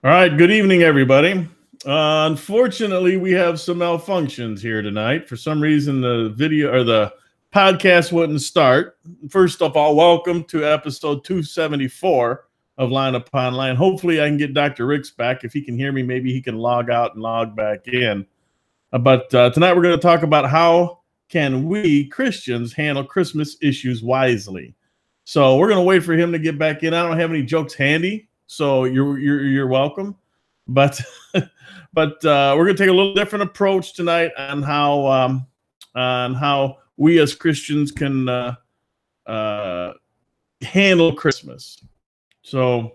All right, good evening, everybody. Unfortunately, we have some malfunctions here tonight. For some reason, the video or the podcast wouldn't start. First of all, welcome to episode 274 of Line Upon Line. Hopefully, I can get Dr. Ricks back. If he can hear me, maybe he can log out and log back in. But tonight, we're going to talk about how can we Christians handle Christmas issues wisely. So we're going to wait for him to get back in. I don't have any jokes handy, so you're welcome. But we're going to take a little different approach tonight on how we as Christians can handle Christmas. So,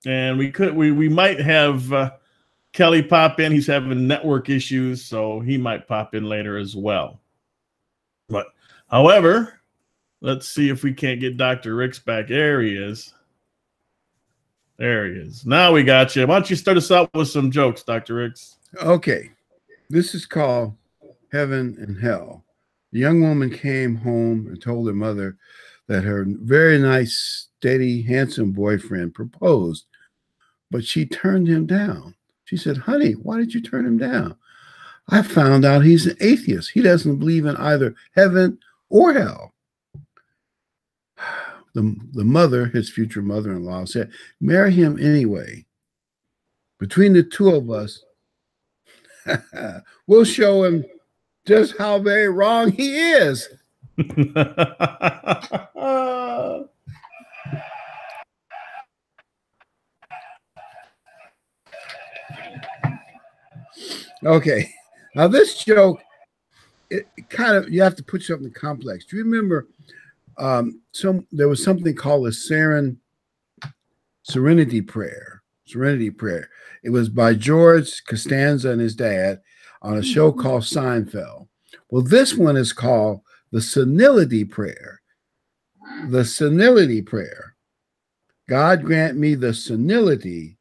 and we might have Kelly pop in. He's having network issues, so he might pop in later as well. But however, let's see if we can't get Dr. Ricks back. There he is. There he is. Now we got you. Why don't you start us out with some jokes, Dr. Ricks? Okay. This is called Heaven and Hell. The young woman came home and told her mother that her very nice, steady, handsome boyfriend proposed, but she turned him down. She said, "Honey, why did you turn him down?" "I found out he's an atheist. He doesn't believe in either heaven or hell." The mother, his future mother-in-law, said, "Marry him anyway. Between the two of us, we'll show him just how very wrong he is." Okay, now this joke, it kind of, you have to put something complex. Do you remember there was something called a Serenity Prayer? Serenity Prayer. It was by George Costanza and his dad on a show called Seinfeld. Well, this one is called the Senility Prayer. The Senility Prayer. God grant me the senility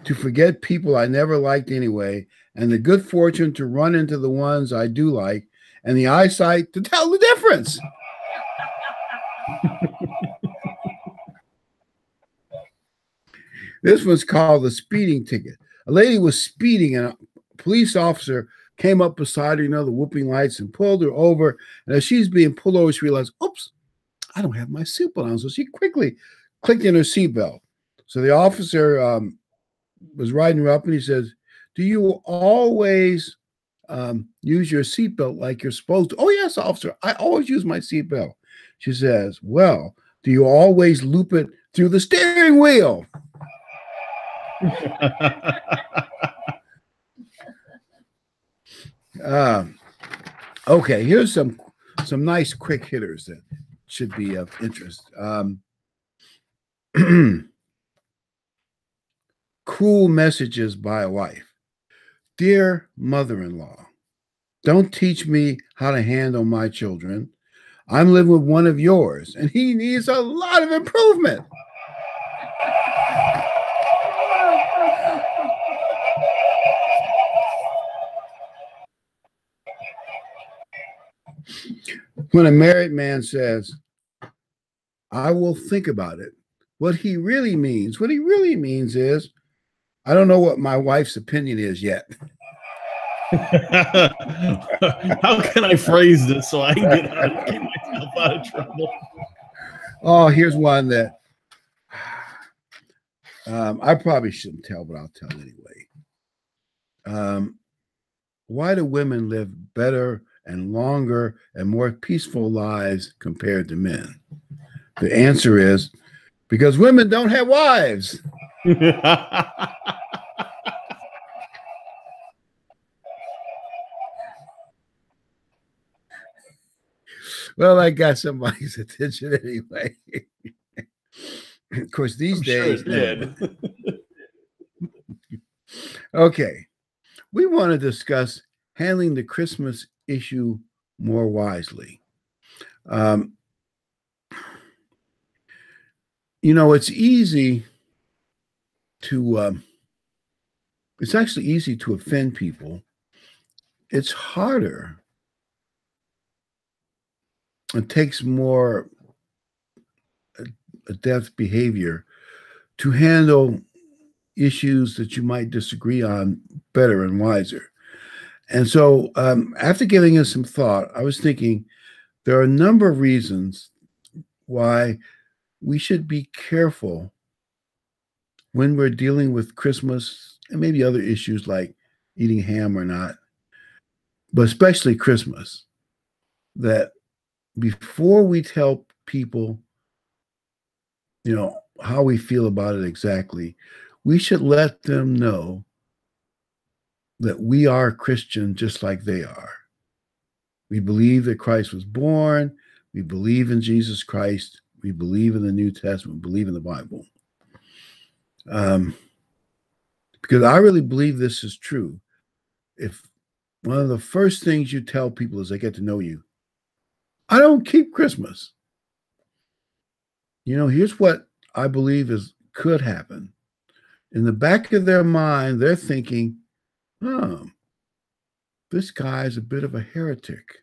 to forget people I never liked anyway, and the good fortune to run into the ones I do like, and the eyesight to tell the difference. This one's called the speeding ticket. A lady was speeding, and a police officer came up beside her, the whooping lights, and pulled her over. And as she's being pulled over, she realized, oops, I don't have my seatbelt on. So she quickly clicked in her seatbelt. So the officer was riding her up, and he says, "Do you always use your seatbelt like you're supposed to?" "Oh, yes, officer, I always use my seatbelt." She says, "Well, do you always loop it through the steering wheel?" Okay, here's some nice quick hitters that should be of interest. Cool messages by a wife. "Dear mother-in-law, don't teach me how to handle my children. I'm living with one of yours, and he needs a lot of improvement." When a married man says, "I will think about it," what he really means is, "I don't know what my wife's opinion is yet." How can I phrase this so I can keep myself out of trouble? Oh, here's one that I probably shouldn't tell, but I'll tell anyway. Why do women live better and longer and more peaceful lives compared to men? The answer is because women don't have wives. Well, I got somebody's attention anyway. Of course, these days. Sure Okay. We want to discuss handling the Christmas issue more wisely. It's easy to, it's actually easy to offend people. It's harder. It takes more adept behavior to handle issues that you might disagree on better and wiser. And so, after giving it some thought, I was thinking there are a number of reasons why we should be careful when we're dealing with Christmas and maybe other issues like eating ham or not, but especially Christmas, that before we tell people, how we feel about it exactly, we should let them know that we are Christian just like they are. We believe that Christ was born. We believe in Jesus Christ. We believe in the New Testament. We believe in the Bible. Because I really believe this is true. If one of the first things you tell people as they get to know you, I don't keep Christmas. Here's what I believe could happen. In the back of their mind, they're thinking, this guy's a bit of a heretic.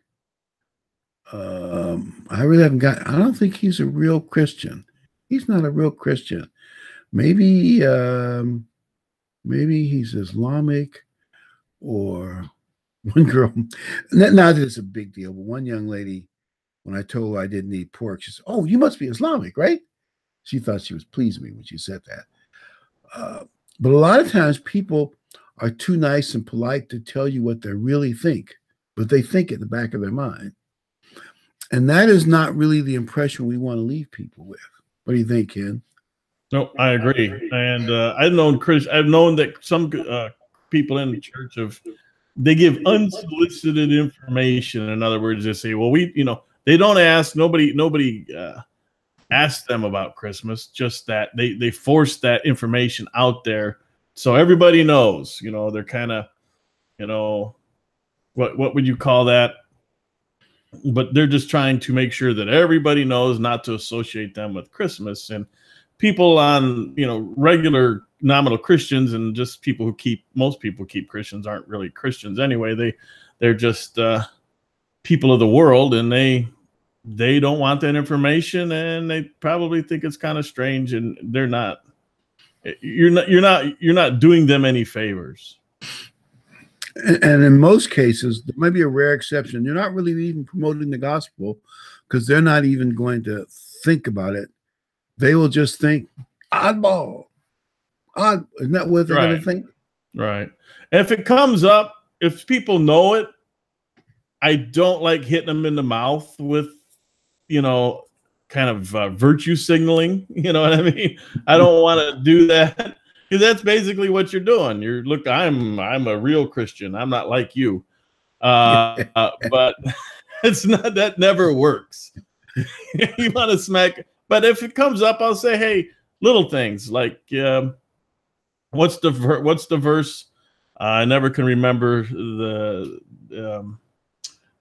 I don't think he's a real Christian. He's not a real Christian. Maybe he's Islamic, or one girl. Not that it's a big deal, but one young lady, when I told her I didn't eat pork, she said, "Oh, you must be Islamic, right?" She thought she was pleasing me when she said that. But a lot of times people are too nice and polite to tell you what they really think, but they think in the back of their mind. And that is not really the impression we want to leave people with. What do you think, Ken? No, I agree. And I've known that some people in the church they give unsolicited information. In other words, they say, well, they don't ask, nobody asked them about Christmas, just that they force that information out there so everybody knows. They're kind of, what would you call that? But they're just trying to make sure that everybody knows not to associate them with Christmas. And people on, regular nominal Christians, and just most people keep Christians aren't really Christians anyway. They're just people of the world, and they don't want that information, and they probably think it's kind of strange, and they're not. You're not doing them any favors. And in most cases, there might be a rare exception. You're not really even promoting the gospel, because they're not even going to think about it. They will just think, oddball. Isn't that what they're going to think? Right. And if it comes up, if people know it, I don't like hitting them in the mouth with, kind of virtue signaling. You know what I mean? I don't want to do that. Because that's basically what you're doing. Look, I'm a real Christian. I'm not like you. But it's not, that never works. You want to smack. But if it comes up, I'll say, hey, little things like, what's the verse? I never can remember the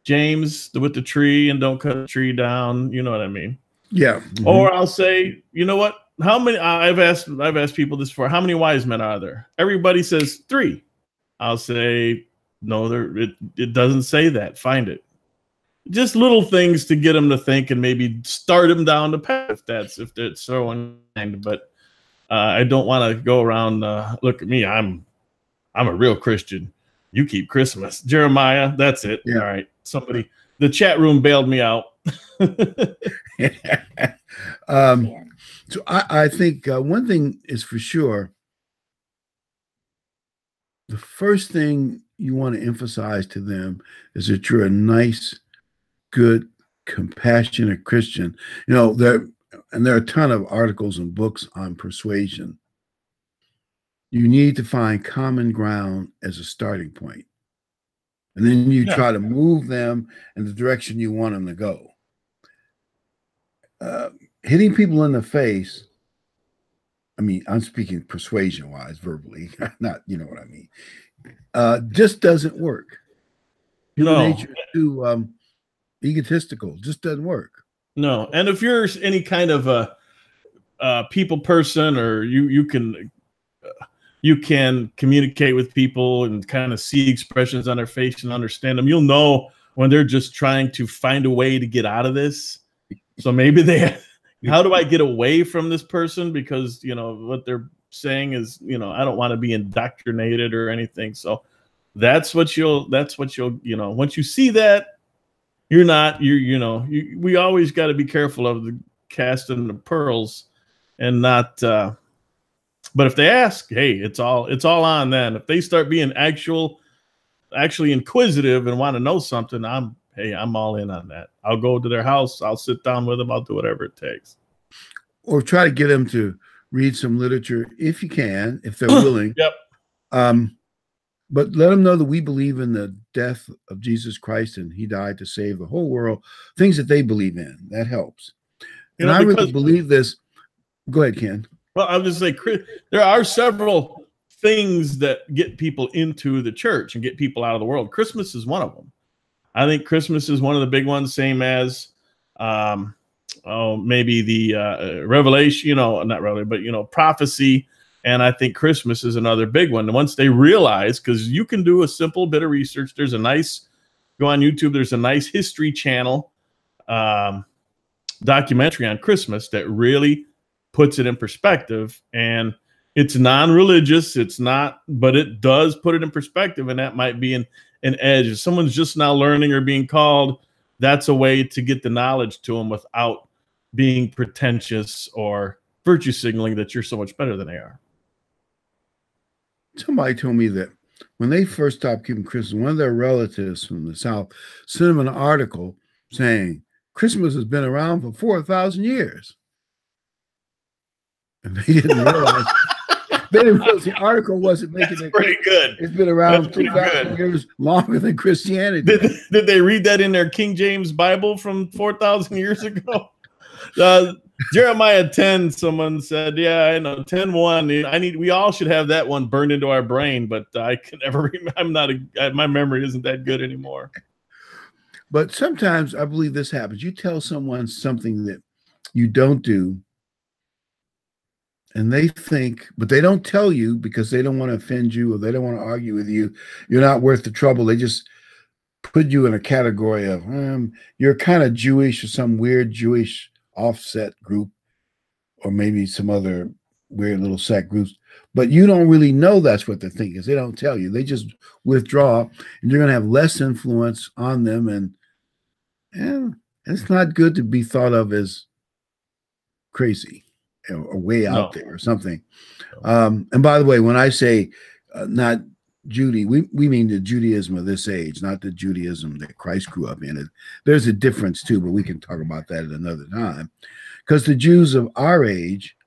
James with the tree, and don't cut the tree down. You know what I mean? Yeah. Mm-hmm. Or I'll say, you know what? How many? I've asked people this before. How many wise men are there? Everybody says 3. I'll say, no, it doesn't say that. Find it. Just little things to get them to think, and maybe start them down the path if that's so inclined. But I don't want to go around. Look at me. I'm a real Christian. You keep Christmas, Jeremiah. That's it. Yeah. All right. Somebody, the chat room bailed me out. So I think one thing is for sure. The first thing you want to emphasize to them is that you're a nice, good, compassionate Christian. There are a ton of articles and books on persuasion. You need to find common ground as a starting point. And then you try to move them in the direction you want them to go. Hitting people in the face, I mean, I'm speaking persuasion-wise, verbally, not, you know what I mean, just doesn't work. Human nature is too egotistical. Just doesn't work. No, and if you're any kind of a people person, or you can communicate with people and kind of see expressions on their face and understand them, you'll know when they're just trying to find a way to get out of this. So maybe how do I get away from this person? Because what they're saying is, you know, I don't want to be indoctrinated or anything. So that's what you'll, you know, once you see that, you're not, we always got to be careful of the casting the pearls and not, but if they ask, hey, it's all on then. If they start being actually inquisitive and want to know something, I'm all in on that. I'll go to their house. I'll sit down with them. I'll do whatever it takes. Or try to get them to read some literature if you can, if they're willing. Yep. But let them know that we believe in the death of Jesus Christ and he died to save the whole world, things that they believe in. That helps. And I really believe this. Go ahead, Ken. Well, I was just say, there are several things that get people into the church and get people out of the world. Christmas is one of them. I think Christmas is one of the big ones, same as maybe the Revelation, not really, but, prophecy. And I think Christmas is another big one. And once they realize, because you can do a simple bit of research, go on YouTube, there's a nice History Channel documentary on Christmas that really puts it in perspective. And it's non-religious, but it does put it in perspective. And that might be an edge. If someone's just now learning or being called, that's a way to get the knowledge to them without being pretentious or virtue signaling that you're so much better than they are. Somebody told me that when they first stopped keeping Christmas, one of their relatives from the South sent them an article saying Christmas has been around for 4,000 years. And they didn't realize the article wasn't making it pretty good. It's been around 2,000 years longer than Christianity. Did they read that in their King James Bible from 4,000 years ago? Jeremiah 10, someone said, yeah, I know, 10:1. We all should have that one burned into our brain, but I can never remember. My memory isn't that good anymore. But sometimes I believe this happens. You tell someone something that you don't do, and they think, but they don't tell you because they don't want to offend you or they don't want to argue with you. You're not worth the trouble. They just put you in a category of, you're kind of Jewish or some weird Jewish offset group, or maybe some other weird little sect groups, but you don't really know that's what they're thinking. They don't tell you. They just withdraw, and you're going to have less influence on them. And it's not good to be thought of as crazy or way out there or something. And by the way, when I say not Judy, we mean the Judaism of this age, not the Judaism that Christ grew up in. There's a difference too, but we can talk about that at another time. Because the Jews of our age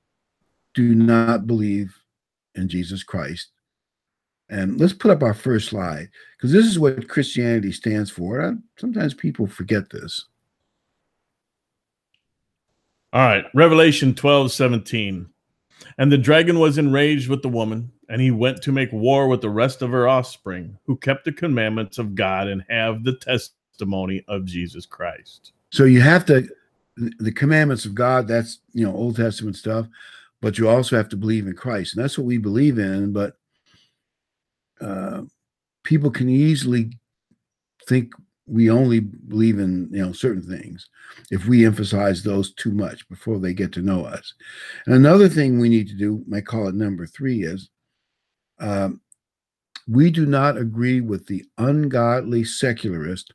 do not believe in Jesus Christ. And let's put up our first slide, because this is what Christianity stands for. Sometimes people forget this. All right, Revelation 12:17. And the dragon was enraged with the woman, and he went to make war with the rest of her offspring, who kept the commandments of God and have the testimony of Jesus Christ. So you have the commandments of God, that's, Old Testament stuff, but you also have to believe in Christ. And that's what we believe in. But people can easily think we only believe in, certain things if we emphasize those too much before they get to know us. And another thing we need to do, I call it number 3, is we do not agree with the ungodly secularists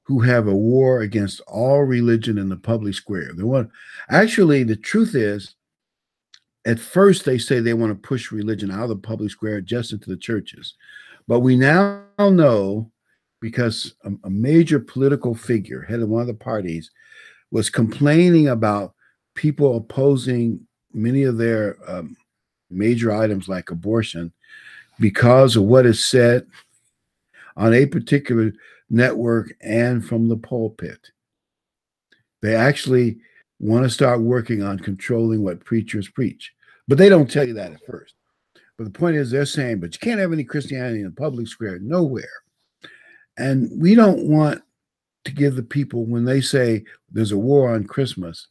who have a war against all religion in the public square. Actually, the truth is, at first they say they want to push religion out of the public square just into the churches. But we now know, because a major political figure, head of one of the parties, was complaining about people opposing many of their major items like abortion because of what is said on a particular network and from the pulpit. They actually want to start working on controlling what preachers preach, but they don't tell you that at first. But the point is, they're saying, but you can't have any Christianity in the public square, nowhere. And we don't want to give the people, when they say there's a war on Christmas,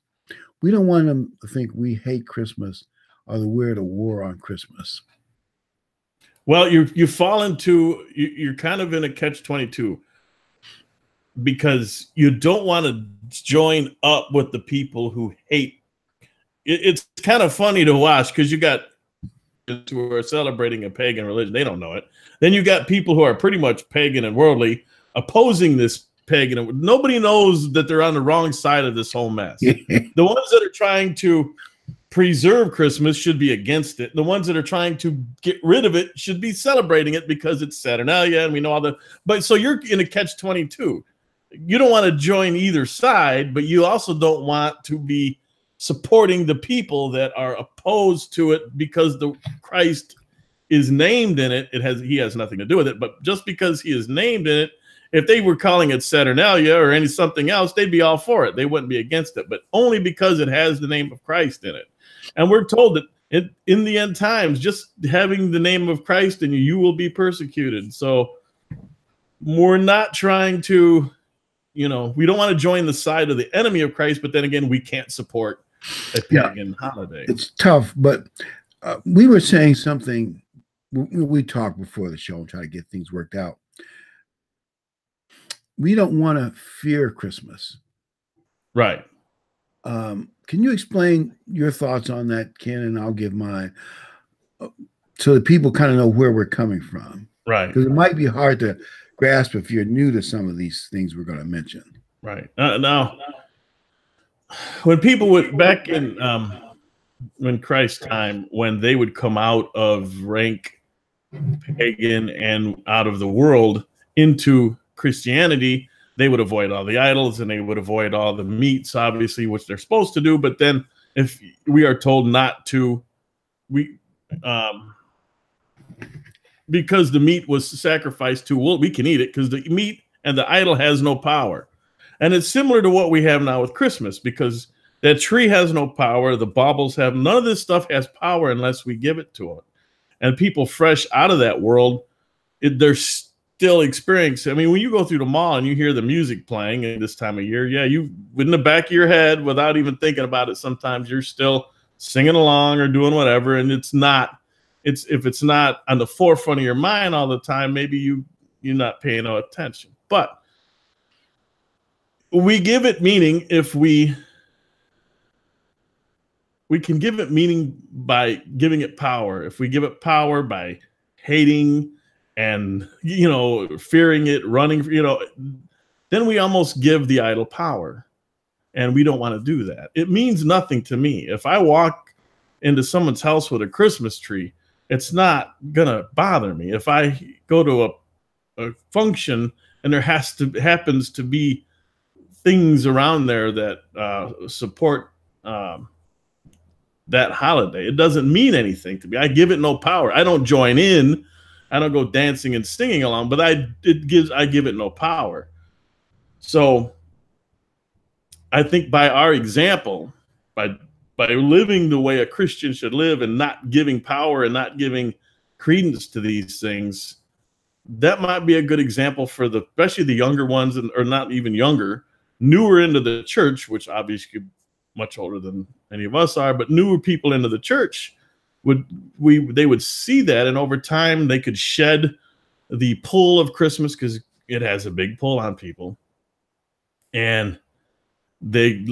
we don't want them to think we hate Christmas or that we're at a war on Christmas. Well, you fall into, you're kind of in a catch-22, because you don't want to join up with the people who hate. It's kind of funny to watch, because you got who are celebrating a pagan religion. They don't know it. Then you got people who are pretty much pagan and worldly opposing this pagan. Nobody knows that they're on the wrong side of this whole mess. The ones that are trying to preserve Christmas should be against it. The ones that are trying to get rid of it should be celebrating it because it's Saturnalia and we know all the. But so you're in a catch-22. You don't want to join either side, but you also don't want to be supporting the people that are opposed to it because the Christ is named in it. He has nothing to do with it, but just because he is named in it, if they were calling it Saturnalia or something else, they'd be all for it. They wouldn't be against it, but only because it has the name of Christ in it. And we're told that in the end times, just having the name of Christ in you, you will be persecuted. So we're not trying to, we don't want to join the side of the enemy of Christ, but then again, we can't support a pagan holiday. It's tough, but we were saying something. We talked before the show and try to get things worked out. We don't want to fear Christmas. Right. Can you explain your thoughts on that, Ken? And I'll give mine so that people kind of know where we're coming from. Right. Because it might be hard to grasp if you're new to some of these things we're going to mention. Right. Now, when people would, back in when Christ's time, when they would come out of rank pagan and out of the world into Christianity, they would avoid all the idols and they would avoid all the meats, obviously, which they're supposed to do. But then if we are told not to, because the meat was sacrificed to, well, we can eat it because the meat and the idol has no power. And it's similar to what we have now with Christmas, because that tree has no power. The baubles have, none of this stuff has power unless we give it to it. And people fresh out of that world, they're still experiencing. I mean, when you go through the mall and you hear the music playing at this time of year, you in the back of your head, without even thinking about it, sometimes you're still singing along or doing whatever. And if it's not on the forefront of your mind all the time, maybe you're not paying no attention. But we give it meaning if we can give it meaning by giving it power. If we give it power by hating and, fearing it, running, then we almost give the idol power. And we don't want to do that. It means nothing to me. If I walk into someone's house with a Christmas tree, it's not going to bother me. If I go to a function and there happens to be things around there that support that holiday, it doesn't mean anything to me. I give it no power. I don't join in. I don't go dancing and singing along, but I give it no power. So I think by our example, by living the way a Christian should live and not giving power and not giving credence to these things, that might be a good example for especially the younger ones, or not even younger, newer into the church, which obviously much older than any of us are, but newer people into the church they would see that, and over time they could shed the pull of Christmas, because it has a big pull on people, and they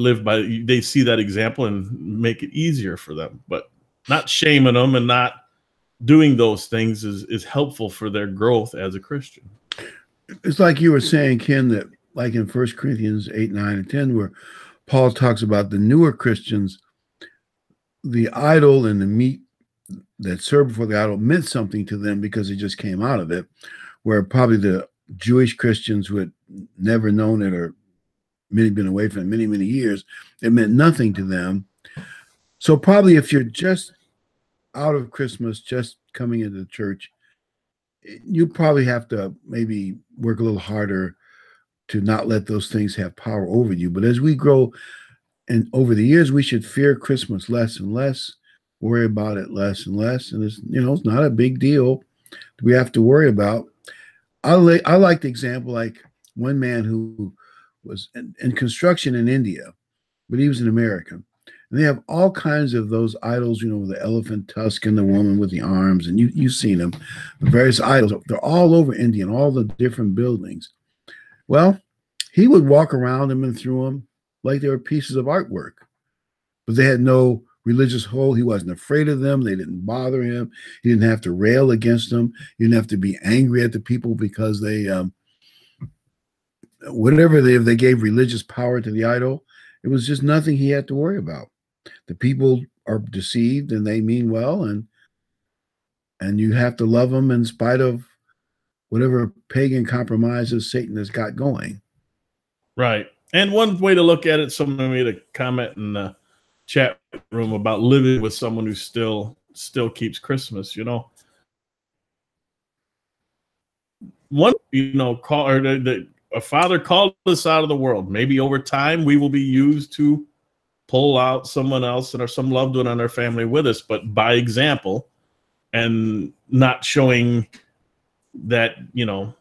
see that example and make it easier for them. But not shaming them and not doing those things is helpful for their growth as a Christian. It's like you were saying, Ken, that like in 1 Corinthians 8, 9, and 10, where Paul talks about the newer Christians, the idol and the meat that served before the idol meant something to them because it just came out of it, where probably the Jewish Christians who had never known it, or many been away from it many, many years, it meant nothing to them. So probably if you're just out of Christmas, just coming into the church, you probably have to maybe work a little harder to not let those things have power over you. But as we grow and over the years, we should fear Christmas less and less, worry about it less and less. And it's not a big deal we have to worry about. I like the example, like one man who was in construction in India, but he was an American. And they have all kinds of those idols, the elephant tusk and the woman with the arms. And you've seen them, the various idols. They're all over India and all the different buildings. Well, he would walk around them and through them like they were pieces of artwork, but they had no religious hold. He wasn't afraid of them. They didn't bother him. He didn't have to rail against them. He didn't have to be angry at the people because they, if they gave religious power to the idol, it was just nothing he had to worry about. The people are deceived and they mean well, and you have to love them in spite of whatever pagan compromises Satan has got going. Right. And one way to look at it, someone made a comment in the chat room about living with someone who still keeps Christmas, you know. One, you know, a father called us out of the world. Maybe over time we will be used to pull out someone else or some loved one in our family with us, but by example, and not showing that, you know,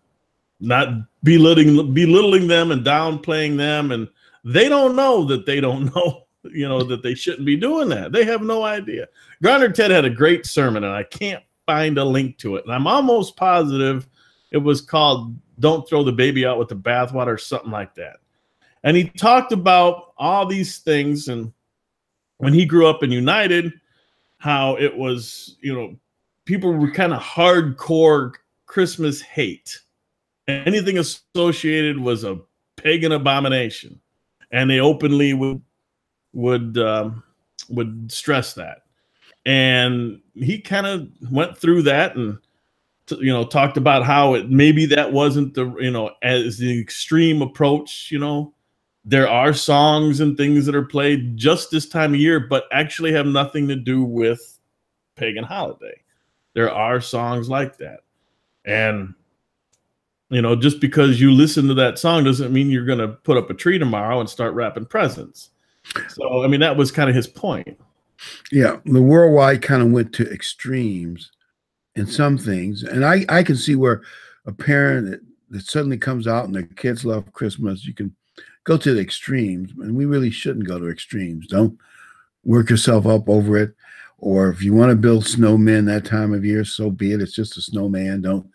not belittling them and downplaying them. And they don't know that they don't know, you know, that they shouldn't be doing that. They have no idea. Garner Ted had a great sermon, and I can't find a link to it. And I'm almost positive it was called "Don't Throw the Baby Out with the Bathwater" or something like that. And he talked about all these things. And when he grew up in United, how it was, you know, people were kind of hardcore Christmas hate. Anything associated was a pagan abomination, and they openly would stress that. And he kind of went through that, and you know, talked about how maybe that wasn't the, you know, as the extreme approach. You know, there are songs and things that are played just this time of year, but actually have nothing to do with pagan holiday. There are songs like that. And, you know, just because you listen to that song doesn't mean you're going to put up a tree tomorrow and start wrapping presents. So, I mean, that was kind of his point. Yeah. The worldwide kind of went to extremes in some things. And I can see where a parent that suddenly comes out and their kids love Christmas, you can go to the extremes, and we really shouldn't go to extremes. Don't work yourself up over it. Or if you want to build snowmen that time of year, so be it. It's just a snowman. Don't.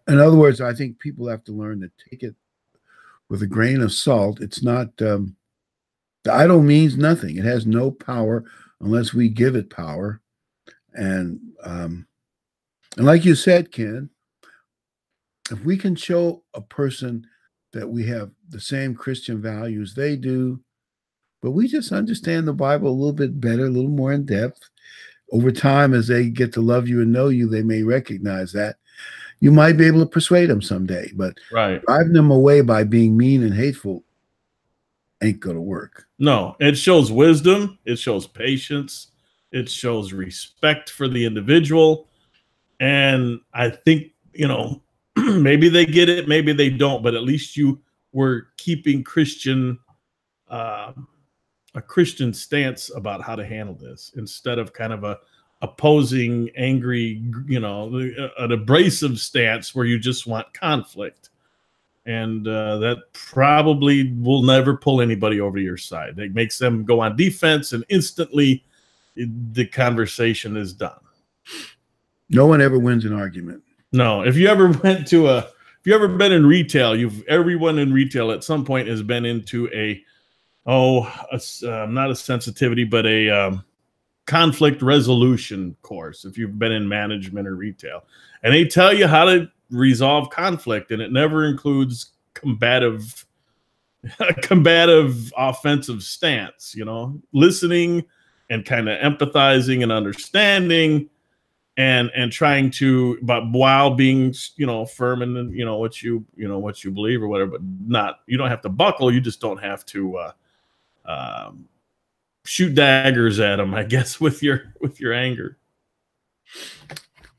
In other words, I think people have to learn to take it with a grain of salt. It's not, the idol means nothing. It has no power unless we give it power. And like you said, Ken, if we can show a person that we have the same Christian values they do, but we just understand the Bible a little bit better, a little more in depth. Over time, as they get to love you and know you, they may recognize that. You might be able to persuade them someday, but driving them away by being mean and hateful ain't going to work. No, it shows wisdom. It shows patience. It shows respect for the individual. And I think, you know, maybe they get it, maybe they don't, but at least you were keeping a Christian stance about how to handle this, instead of kind of a opposing, angry, you know, an abrasive stance where you just want conflict. And that probably will never pull anybody over to your side. It makes them go on defense, and instantly the conversation is done. No one ever wins an argument. No. If you ever went to if you ever been in retail, everyone in retail at some point has been into not a sensitivity, but a conflict resolution course. If you've been in management or retail, and they tell you how to resolve conflict, and it never includes combative offensive stance, you know, listening and kind of empathizing and understanding, and trying to, but while being, you know, firm in, you know, what you believe or whatever, but not, you don't have to buckle. You just don't have to shoot daggers at them, I guess, with your anger.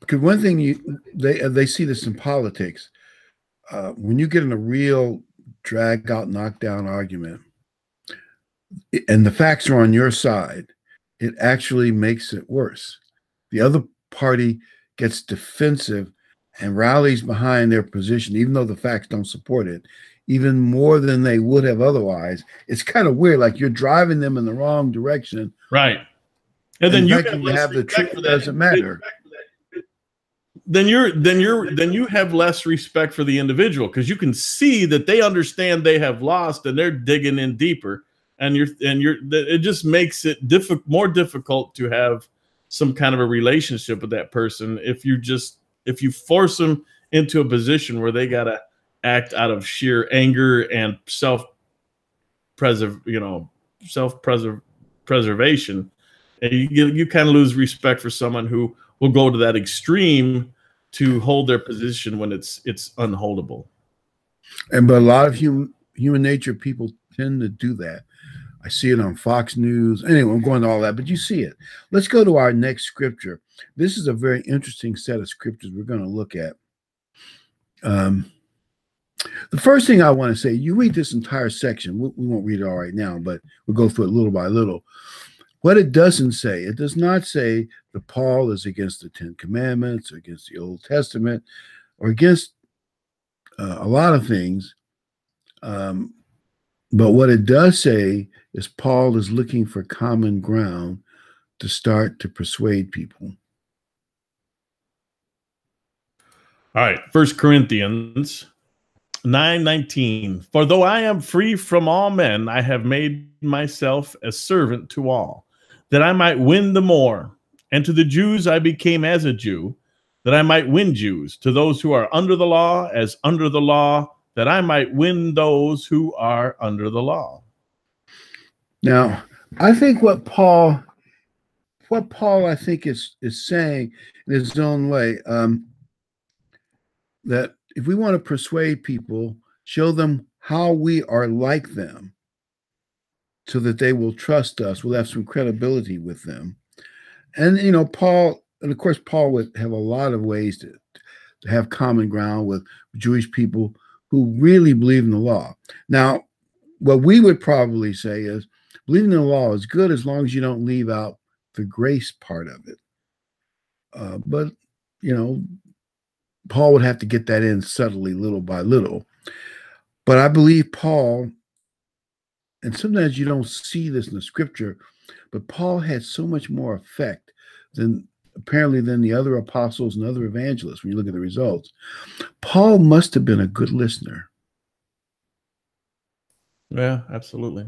Because one thing they see this in politics, when you get in a real drag out, knockdown argument, and the facts are on your side, it actually makes it worse. The other party gets defensive and rallies behind their position, even though the facts don't support it, even more than they would have otherwise. It's kind of weird, like you're driving them in the wrong direction. Right. And then you have the truth, it doesn't matter. Then you have less respect for the individual, because you can see that they understand they have lost and they're digging in deeper. and it just makes it more difficult to have some kind of a relationship with that person if you force them into a position where they got to act out of sheer anger and self-preservation, and you kind of lose respect for someone who will go to that extreme to hold their position when it's unholdable. But a lot of human nature, people tend to do that. I see it on Fox News. Anyway, I'm going to all that, but you see it. Let's go to our next scripture. This is a very interesting set of scriptures we're going to look at. The first thing I want to say, you read this entire section. We won't read it all right now, but we'll go through it little by little. What it doesn't say, it does not say that Paul is against the 10 Commandments, or against the Old Testament, or against a lot of things. But what it does say is Paul is looking for common ground to start to persuade people. All right, 1 Corinthians 9:19. For though I am free from all men, I have made myself a servant to all, that I might win the more. And to the Jews I became as a Jew, that I might win Jews. To those who are under the law, as under the law, that I might win those who are under the law. Now, I think what Paul I think is saying in his own way, that if we want to persuade people, show them how we are like them so that they will trust us, we'll have some credibility with them. And, Paul, and of course, Paul would have a lot of ways to have common ground with Jewish people who really believe in the law. Now, what we would probably say is believing in the law is good as long as you don't leave out the grace part of it. But, Paul would have to get that in subtly, little by little. But I believe Paul, and sometimes you don't see this in the scripture, but Paul had so much more effect than the other apostles and other evangelists when you look at the results. Paul must have been a good listener. Yeah, absolutely.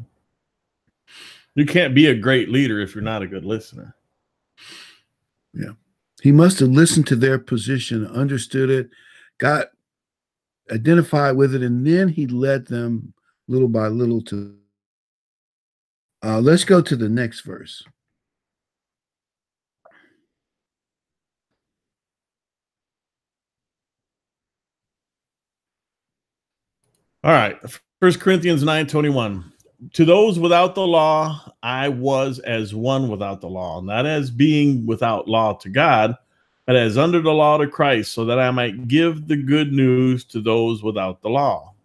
You can't be a great leader if you're not a good listener. Yeah. He must have listened to their position, understood it, got identified with it, and then he led them little by little to. Let's go to the next verse. All right. 1 Corinthians 9:21. To those without the law, I was as one without the law, not as being without law to God, but as under the law to Christ, so that I might give the good news to those without the law.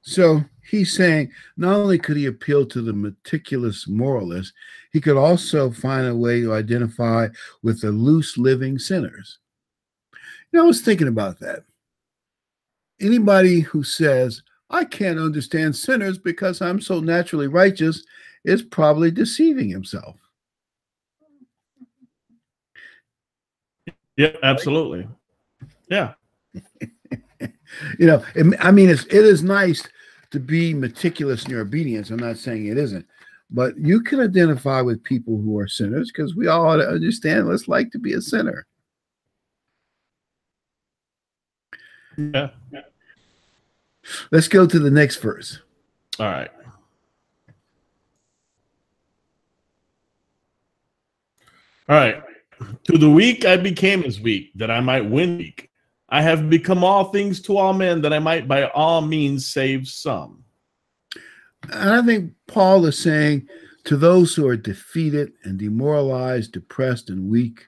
So he's saying not only could he appeal to the meticulous moralist, he could also find a way to identify with the loose living sinners. I was thinking about that. Anybody who says, I can't understand sinners because I'm so naturally righteous is probably deceiving himself. Yeah, absolutely. Yeah. It is nice to be meticulous in your obedience. I'm not saying it isn't, but you can identify with people who are sinners because we all understand what it's like to be a sinner. Yeah. Let's go to the next verse. All right. All right. To the weak I became as weak, that I might win weak. I have become all things to all men, that I might by all means save some. And I think Paul is saying to those who are defeated and demoralized, depressed, and weak,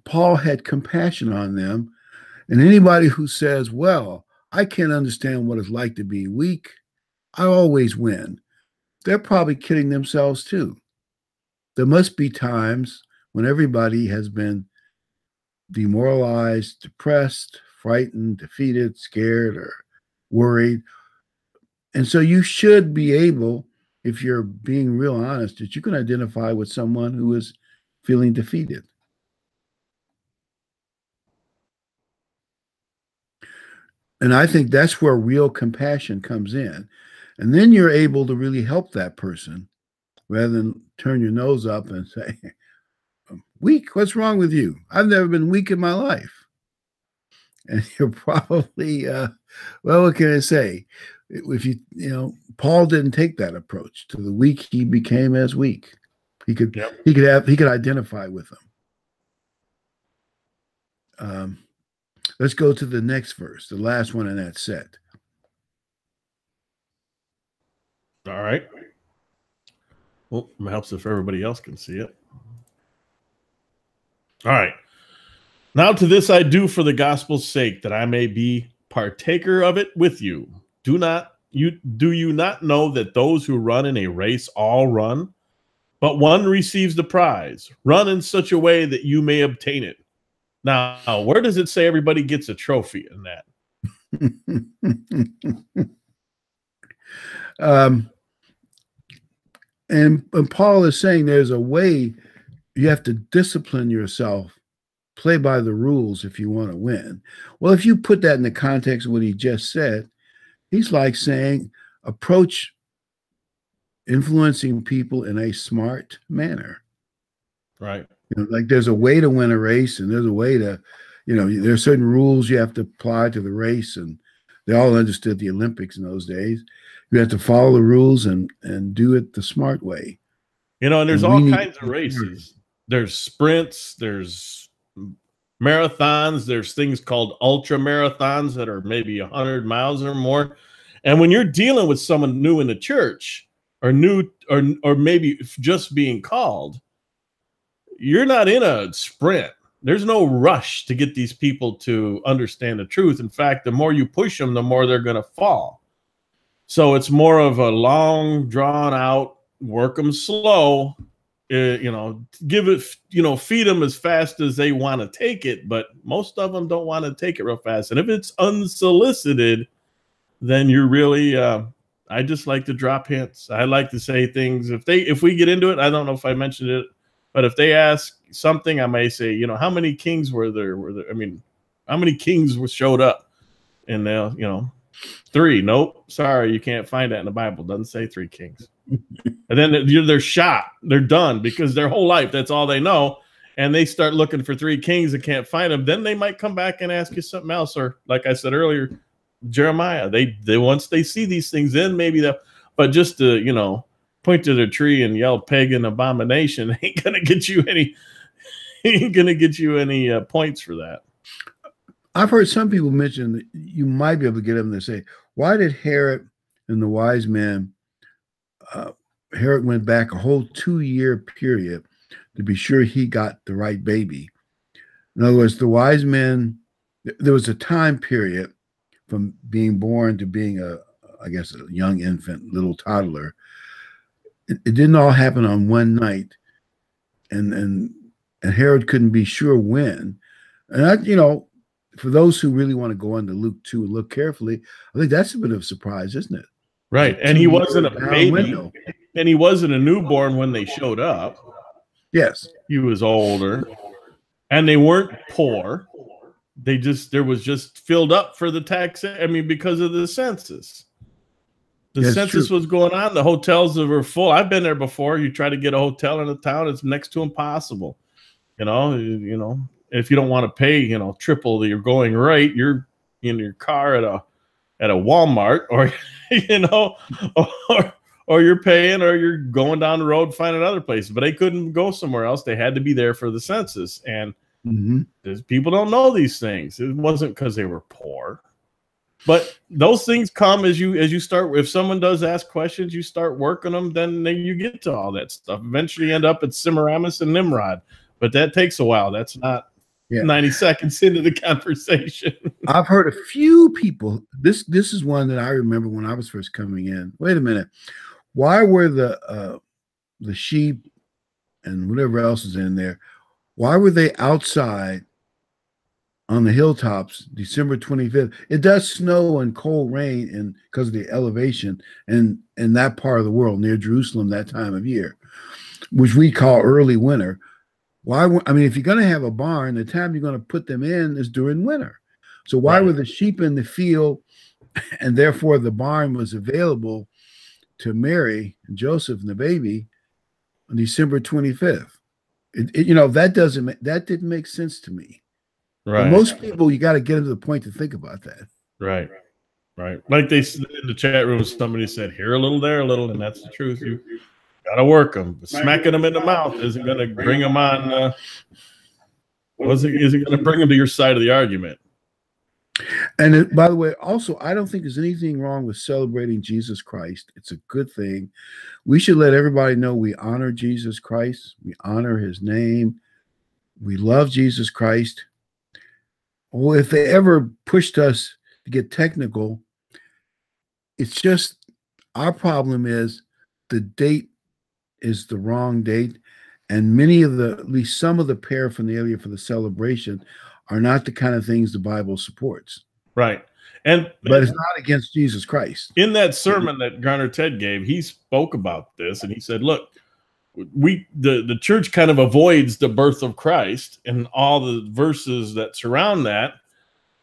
Paul had compassion on them. And anybody who says, well, I can't understand what it's like to be weak, I always win, they're probably kidding themselves too. There must be times when everybody has been demoralized, depressed, frightened, defeated, scared, or worried. And so you should be able, if you're being real honest, that you can identify with someone who is feeling defeated. And I think that's where real compassion comes in. And then you're able to really help that person rather than turn your nose up and say, weak, what's wrong with you? I've never been weak in my life. And you're probably, well, what can I say? If Paul didn't take that approach. To the weak, he became as weak. He could identify with them. Let's go to the next verse, the last one in that set. All right. Well, it helps if everybody else can see it. All right. Now to this I do for the gospel's sake, that I may be partaker of it with you. Do you not know that those who run in a race all run, but one receives the prize? Run in such a way that you may obtain it. Now, where does it say everybody gets a trophy in that? And Paul is saying there's a way you have to discipline yourself, play by the rules if you want to win. Well, if you put that in the context of what he just said, he's like saying approach influencing people in a smart manner. Right. Like there's a way to win a race, and there's a way to, there are certain rules you have to apply to the race, and they all understood the Olympics in those days. You have to follow the rules and do it the smart way. And there's all kinds of races. There's sprints, there's marathons, there's things called ultra marathons that are maybe 100 miles or more. And when you're dealing with someone new in the church or maybe just being called, you're not in a sprint. There's no rush to get these people to understand the truth. In fact, the more you push them, the more they're going to fall. So it's more of a long, drawn out, work them slow, give it, feed them as fast as they want to take it. But most of them don't want to take it real fast. And if it's unsolicited, then you're really, I just like to drop hints. I like to say things. If we get into it, I don't know if I mentioned it, but if they ask something, I may say, how many kings were there? How many kings showed up? And they'll, 3. Nope. Sorry, you can't find that in the Bible. It doesn't say 3 kings. And then they're shot. They're done because their whole life, that's all they know. And they start looking for 3 kings and can't find them. Then they might come back and ask you something else. Or like I said earlier, Jeremiah, they once they see these things, then maybe but just to, point to the tree and yell pagan abomination ain't gonna get you any points for that. I've heard some people mention that you might be able to get them to say, why did Herod and the wise men, Herod went back a whole 2-year period to be sure he got the right baby. In other words, the wise men, there was a time period from being born to being a young infant, little toddler. It didn't all happen on one night, and Herod couldn't be sure when. And for those who really want to go into Luke 2 and look carefully, I think that's a bit of a surprise, isn't it? Right. And he wasn't a baby, and he wasn't a newborn when they showed up. Yes. He was older, and they weren't poor. There was just filled up for the tax. Because of the census. The census was going on. The hotels were full. I've been there before. You try to get a hotel in a town, it's next to impossible. If you don't want to pay, triple your going rate, you're in your car at a Walmart, or or you're paying, or you're going down the road finding other places. But they couldn't go somewhere else. They had to be there for the census. And people don't know these things. It wasn't because they were poor. But those things come as you start. If someone does ask questions, you start working them, then you get to all that stuff. Eventually you end up at Semiramis and Nimrod. But that takes a while. That's not 90 seconds into the conversation. I've heard a few people. This is one that I remember when I was first coming in. Wait a minute. Why were the sheep and whatever else is in there, why were they outside on the hilltops December 25th? It does snow and cold rain and because of the elevation and in that part of the world near Jerusalem that time of year, which we call early winter. Why? If you're going to have a barn, the time you're going to put them in is during winter. So why were the sheep in the field, and therefore the barn was available to Mary and Joseph and the baby on December 25th. That didn't make sense to me. Right. But most people, you got to get them to the point to think about that. Right. Right. Like they said in the chat room, somebody said, here a little, there a little, and that's the truth. You got to work them. But smacking them in the mouth isn't going to bring them on. Isn't going to bring them to your side of the argument. And by the way, also, I don't think there's anything wrong with celebrating Jesus Christ. It's a good thing. We should let everybody know we honor Jesus Christ. We honor his name. We love Jesus Christ. Well, if they ever pushed us to get technical, it's just our problem is the date is the wrong date. And at least some of the paraphernalia for the celebration are not the kind of things the Bible supports. Right. But it's not against Jesus Christ. In that sermon that Garner Ted gave, he spoke about this, and he said, look, the church kind of avoids the birth of Christ and all the verses that surround that,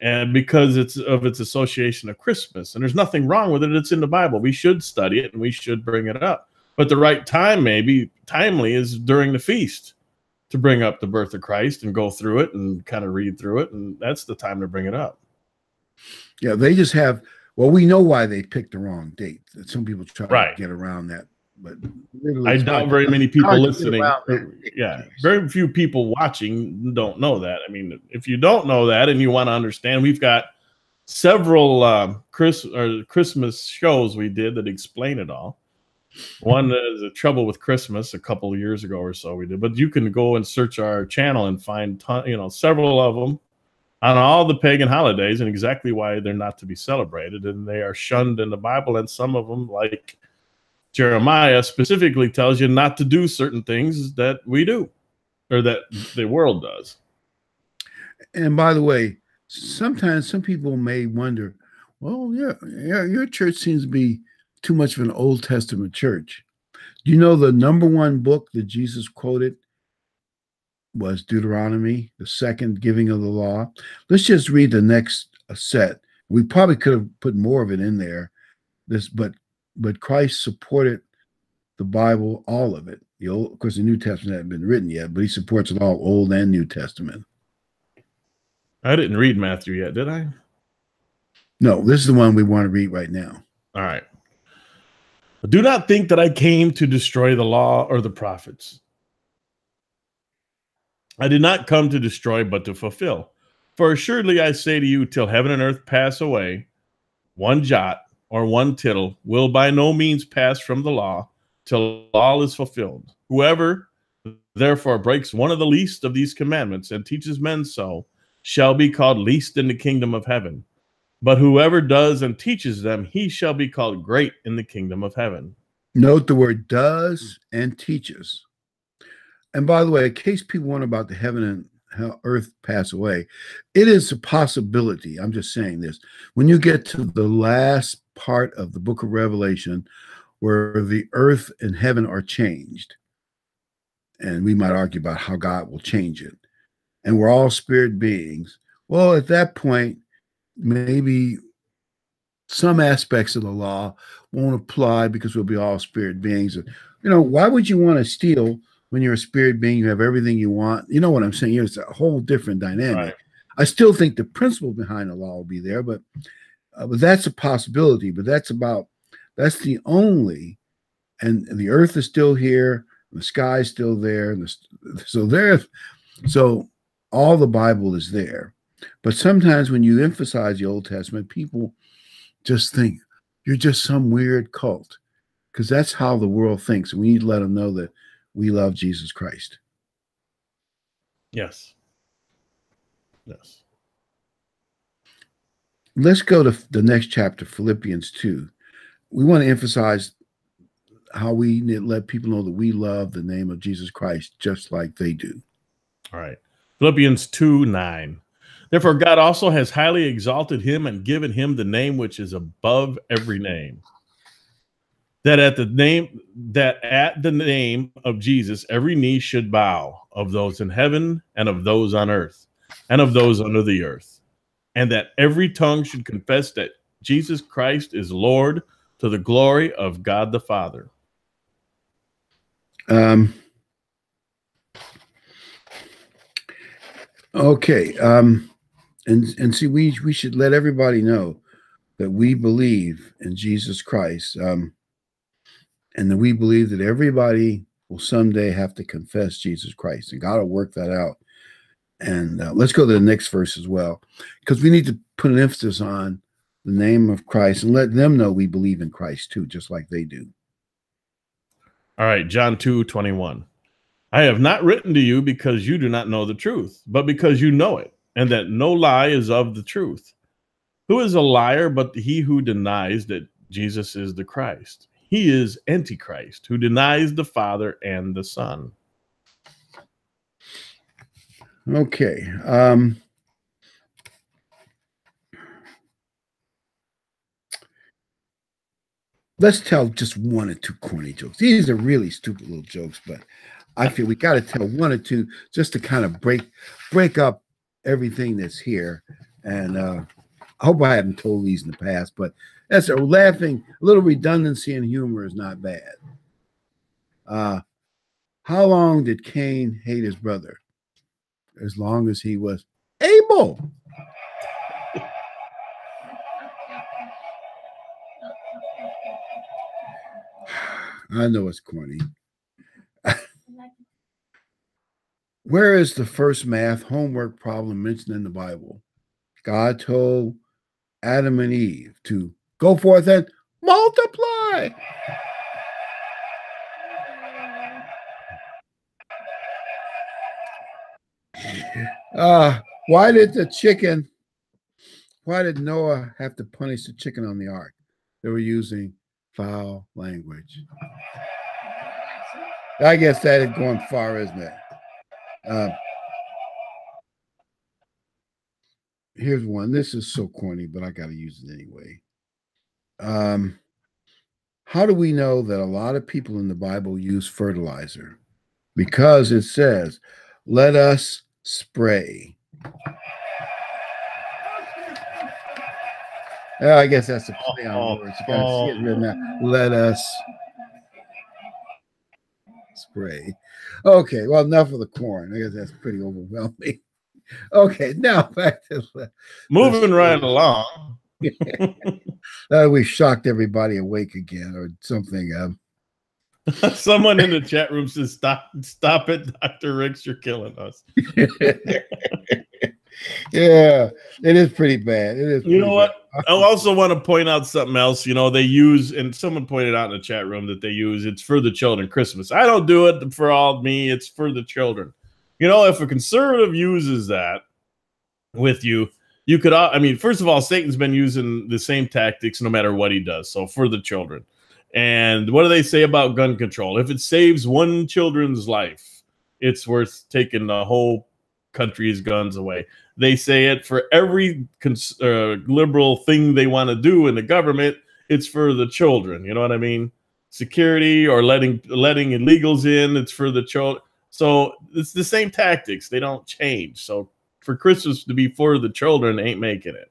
and because it's of its association of Christmas. And there's nothing wrong with it. It's in the Bible. We should study it and we should bring it up. But the right time, maybe timely, is during the feast to bring up the birth of Christ and go through it and kind of read through it. And that's the time to bring it up. Yeah, they just have, we know why they picked the wrong date. Some people try to get around that. But I doubt very many people listening. Yeah, very few people watching don't know that. I mean, if you don't know that and you want to understand, we've got several Christmas shows we did that explain it all. One is the trouble with Christmas a couple of years ago or so we did, but you can go and search our channel and find several of them on all the pagan holidays and exactly why they're not to be celebrated, and they are shunned in the Bible. And some of them, like Jeremiah, specifically tells you not to do certain things that we do or that the world does. And by the way, sometimes some people may wonder, well, your church seems to be too much of an Old Testament church. Do you know the #1 book that Jesus quoted was Deuteronomy, the second giving of the law? Let's just read the next set. We probably could have put more of it in there. But Christ supported the Bible, all of it. Of course, the New Testament hadn't been written yet, but he supports it all, Old and New Testament. I didn't read Matthew yet, did I? No, this is the one we want to read right now. All right. Do not think that I came to destroy the law or the prophets. I did not come to destroy, but to fulfill. For assuredly I say to you, till heaven and earth pass away, one jot or one tittle will by no means pass from the law till all is fulfilled. Whoever therefore breaks one of the least of these commandments and teaches men so shall be called least in the kingdom of heaven. But whoever does and teaches them, he shall be called great in the kingdom of heaven. Note the word does and teaches. And by the way, in case people wonder about the heaven and earth pass away, it is a possibility. I'm just saying this. When you get to the last part of the book of Revelation, where the earth and heaven are changed, and we might argue about how God will change it, and we're all spirit beings, well, at that point, maybe some aspects of the law won't apply because we'll be all spirit beings. Why would you want to steal when you're a spirit being? You have everything you want. You know what I'm saying? It's a whole different dynamic. Right. I still think the principle behind the law will be there, but that's a possibility. But that's the only, and the earth is still here, and the sky is still there, and so all the Bible is there. But sometimes when you emphasize the Old Testament, people just think you're just some weird cult, because that's how the world thinks. And we need to let them know that we love Jesus Christ. Yes. Yes. Let's go to the next chapter, Philippians 2. We want to emphasize how we let people know that we love the name of Jesus Christ just like they do. All right. Philippians 2:9. Therefore, God also has highly exalted him and given him the name which is above every name, that at the name of Jesus every knee should bow, of those in heaven and of those on earth and of those under the earth, and that every tongue should confess that Jesus Christ is Lord, to the glory of God the Father. Okay. And see, we should let everybody know that we believe in Jesus Christ, and that we believe that everybody will someday have to confess Jesus Christ, and God will work that out. And let's go to the next verse as well, because we need to put an emphasis on the name of Christ and let them know we believe in Christ too, just like they do. All right, John 2:21. I have not written to you because you do not know the truth, but because you know it, and that no lie is of the truth. Who is a liar but he who denies that Jesus is the Christ? He is Antichrist, who denies the Father and the Son. Okay. Let's tell just one or two corny jokes. These are really stupid little jokes, but I feel we got to tell one or two just to kind of break up everything that's here. And I hope I haven't told these in the past, but that's a laughing, a little redundancy in humor is not bad. How long did Cain hate his brother? As long as he was able. I know it's corny. Where is the first math homework problem mentioned in the Bible? God told Adam and Eve to go forth and multiply. Why did Noah have to punish the chicken on the ark? They were using foul language. I guess that is going far, isn't it? Here's one. This is so corny, but I got to use it anyway. How do we know that a lot of people in the Bible use fertilizer? Because it says, let us spray. I guess that's a play on words. You got to see it written out. Let us spray. Okay, well, enough of the corn. I guess that's pretty overwhelming. Okay, now back to moving right along. We've shocked everybody awake again, or something. Someone in the chat room says, "Stop it, Dr. Ricks, you're killing us." Yeah, it is pretty bad. It is. You know what? I also want to point out something else. You know, they use, and someone pointed out in the chat room that they use, it's for the children Christmas. I don't do it for all me. It's for the children. You know, if a conservative uses that with you, you could, I mean, first of all, Satan's been using the same tactics no matter what he does. So for the children. And what do they say about gun control? If it saves one children's life, it's worth taking the whole country's guns away. They say it for every liberal thing they want to do in the government. It's for the children. You know what I mean? Security or letting illegals in. It's for the children. So it's the same tactics. They don't change. So for Christmas to be for the children ain't making it.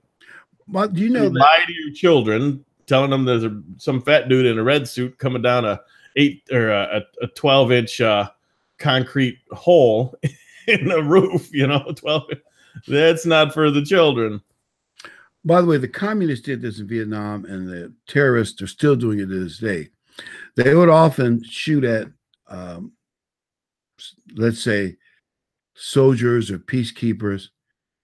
But do you know you lie to your children, telling them there's some fat dude in a red suit coming down a 12-inch concrete hole in the roof, you know, 12. That's not for the children. By the way, the communists did this in Vietnam, and the terrorists are still doing it to this day. They would often shoot at, let's say, soldiers or peacekeepers,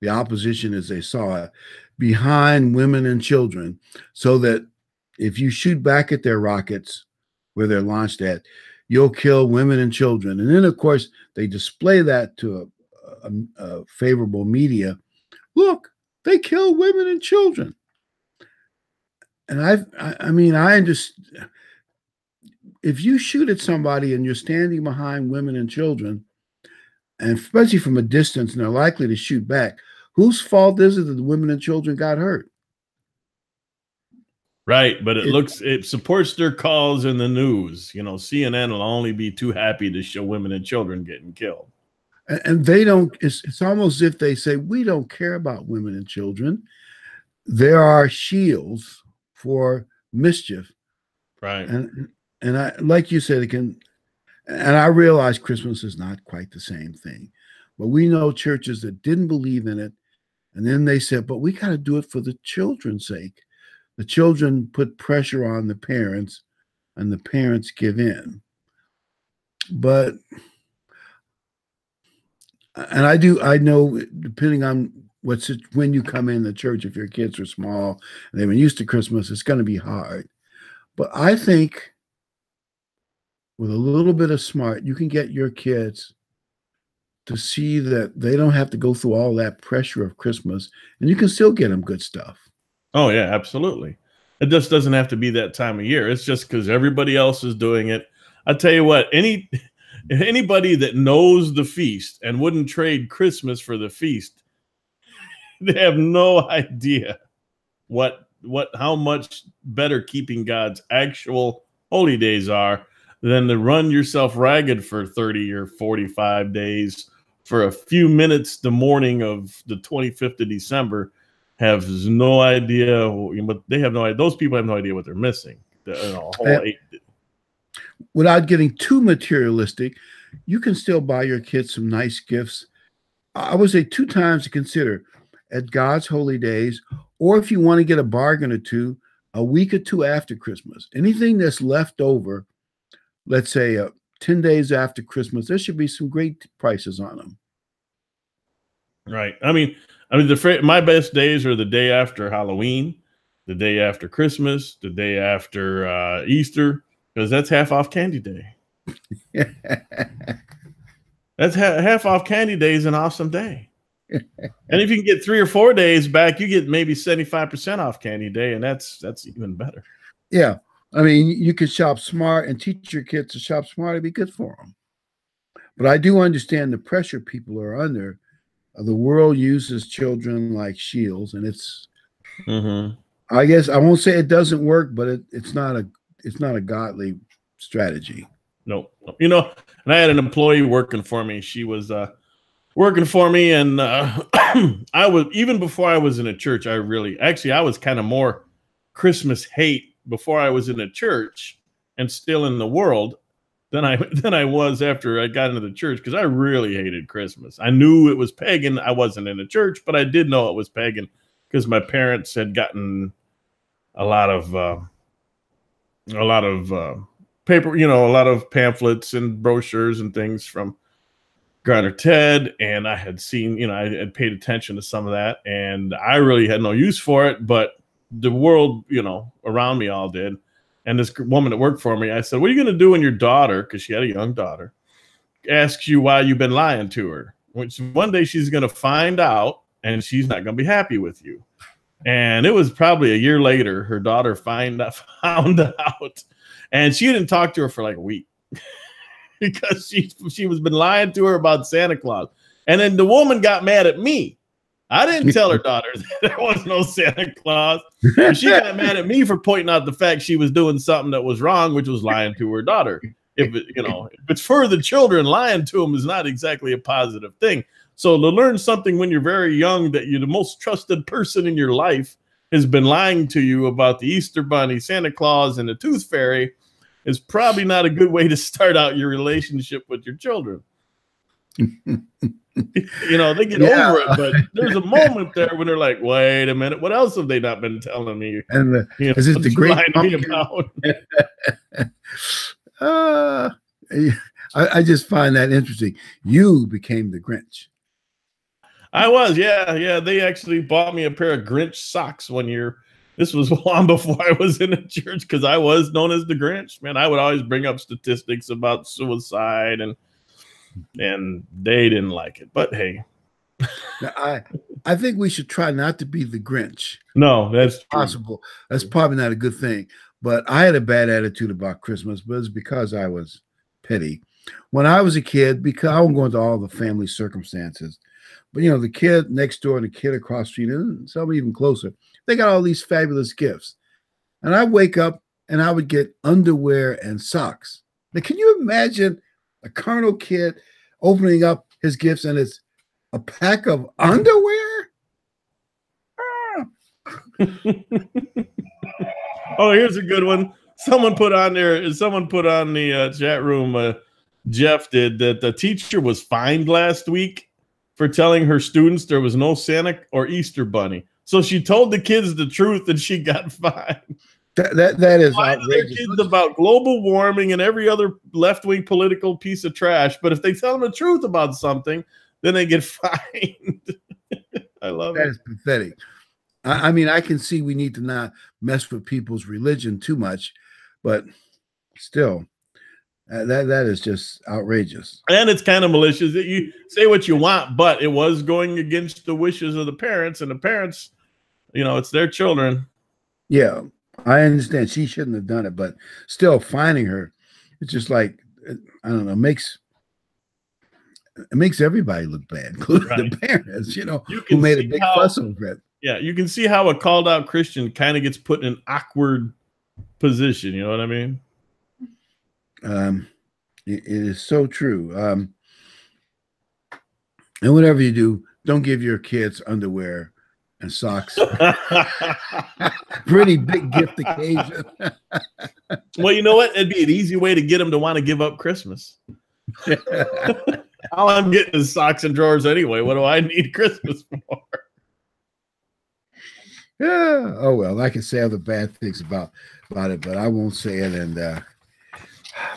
the opposition as they saw it, behind women and children, so that if you shoot back at their rockets where they're launched at, you'll kill women and children. And then, of course, they display that to a favorable media. Look, they kill women and children. And I mean, I understand. If you shoot at somebody and you're standing behind women and children, and especially from a distance, and they're likely to shoot back, whose fault is it that the women and children got hurt? Right, but it supports their cause in the news. You know, CNN will only be too happy to show women and children getting killed. And they don't, it's almost as if they say, we don't care about women and children. There are shields for mischief Right. And I, like you said, it can. And I realize Christmas is not quite the same thing, but we know churches that didn't believe in it, and then they said, "But we got to do it for the children's sake." The children put pressure on the parents, and the parents give in. But and I know depending on when you come in the church, if your kids are small and they've been used to Christmas, it's going to be hard. But I think with a little bit of smart, you can get your kids to see that they don't have to go through all that pressure of Christmas, and you can still get them good stuff. Oh yeah, absolutely. It just doesn't have to be that time of year. It's just because everybody else is doing it. I tell you what, anybody that knows the feast and wouldn't trade Christmas for the feast, they have no idea how much better keeping God's actual holy days are than to run yourself ragged for 30 or 45 days for a few minutes the morning of the 25th of December. Have no idea, but they have no idea. Those people have no idea what they're missing. Without getting too materialistic, you can still buy your kids some nice gifts. I would say 2 times to consider at God's holy days, or if you want to get a bargain or two, a week or two after Christmas. Anything that's left over, let's say 10 days after Christmas, there should be some great prices on them. Right. I mean, my best days are the day after Halloween, the day after Christmas, the day after Easter, because that's half off candy day. That's half off candy day is an awesome day. And if you can get 3 or 4 days back, you get maybe 75% off candy day, and that's even better. Yeah. I mean, you could shop smart and teach your kids to shop smart. It'd be good for them. But I do understand the pressure people are under. The world uses children like shields, and it's. I guess I won't say it doesn't work, but it's not a godly strategy. No, and I had an employee working for me. She was working for me, and I was, even before I was in a church, I was kind of more Christmas hate before I was in a church and still in the world than I was after I got into the church, because I really hated Christmas. I knew it was pagan. I wasn't in a church, but I did know it was pagan because my parents had gotten a lot of paper, a lot of pamphlets and brochures and things from Garner Ted, and I had seen, I had paid attention to some of that, and I really had no use for it, but the world, around me all did. And this woman that worked for me, I said, "What are you going to do when your daughter," because she had a young daughter, asks you why you've been lying to her? Which one day she's going to find out, and she's not going to be happy with you. And it was probably a year later, her daughter found out, and she didn't talk to her for like a week because she was been lying to her about Santa Claus. And then the woman got mad at me. I didn't tell her daughter that there was no Santa Claus. She got mad at me for pointing out the fact she was doing something that was wrong, which was lying to her daughter. If it's for the children, lying to them is not exactly a positive thing. So to learn something when you're very young that you're the most trusted person in your life has been lying to you about the Easter Bunny, Santa Claus, and the Tooth Fairy is probably not a good way to start out your relationship with your children. They get over it, but there's a moment there when they're like, "Wait a minute, what else have they not been telling me?" And is it the great about? I just find that interesting. You became the Grinch. I was, yeah. They actually bought me a pair of Grinch socks one year. This was long before I was in a church, because I was known as the Grinch. Man, I would always bring up statistics about suicide, and they didn't like it. But hey, now, I think we should try not to be the Grinch. No, that's possible. That's probably not a good thing. But I had a bad attitude about Christmas, but it's because I was petty. When I was a kid, because I won't go into all the family circumstances, but the kid next door and the kid across the street, and some even closer, they got all these fabulous gifts. And I wake up and I would get underwear and socks. Now, can you imagine a Colonel kid opening up his gifts and it's a pack of underwear? Oh, here's a good one. Someone put on there. Someone put on the chat room. Jeff did that. The teacher was fined last week for telling her students there was no Santa or Easter bunny. So she told the kids the truth, and she got fined. That is outrageous. Kids about global warming and every other left-wing political piece of trash, but if they tell them the truth about something, then they get fined. I love it. That is pathetic. I mean, I can see we need to not mess with people's religion too much, but still, that is just outrageous. And it's kind of malicious that you say what you want, but it was going against the wishes of the parents, and the parents, it's their children. Yeah, I understand she shouldn't have done it, but still fining her, it's just like, I don't know, it makes everybody look bad, including the parents, who made a big fuss over it. Yeah, you can see how a called out Christian kind of gets put in an awkward position. You know what I mean? It is so true. And whatever you do, don't give your kids underwear and socks. Pretty big gift occasion. Well, you know what? It'd be an easy way to get them to want to give up Christmas. All I'm getting is socks and drawers anyway. What do I need Christmas for? Yeah. Oh well, I can say other bad things about it, but I won't say it. And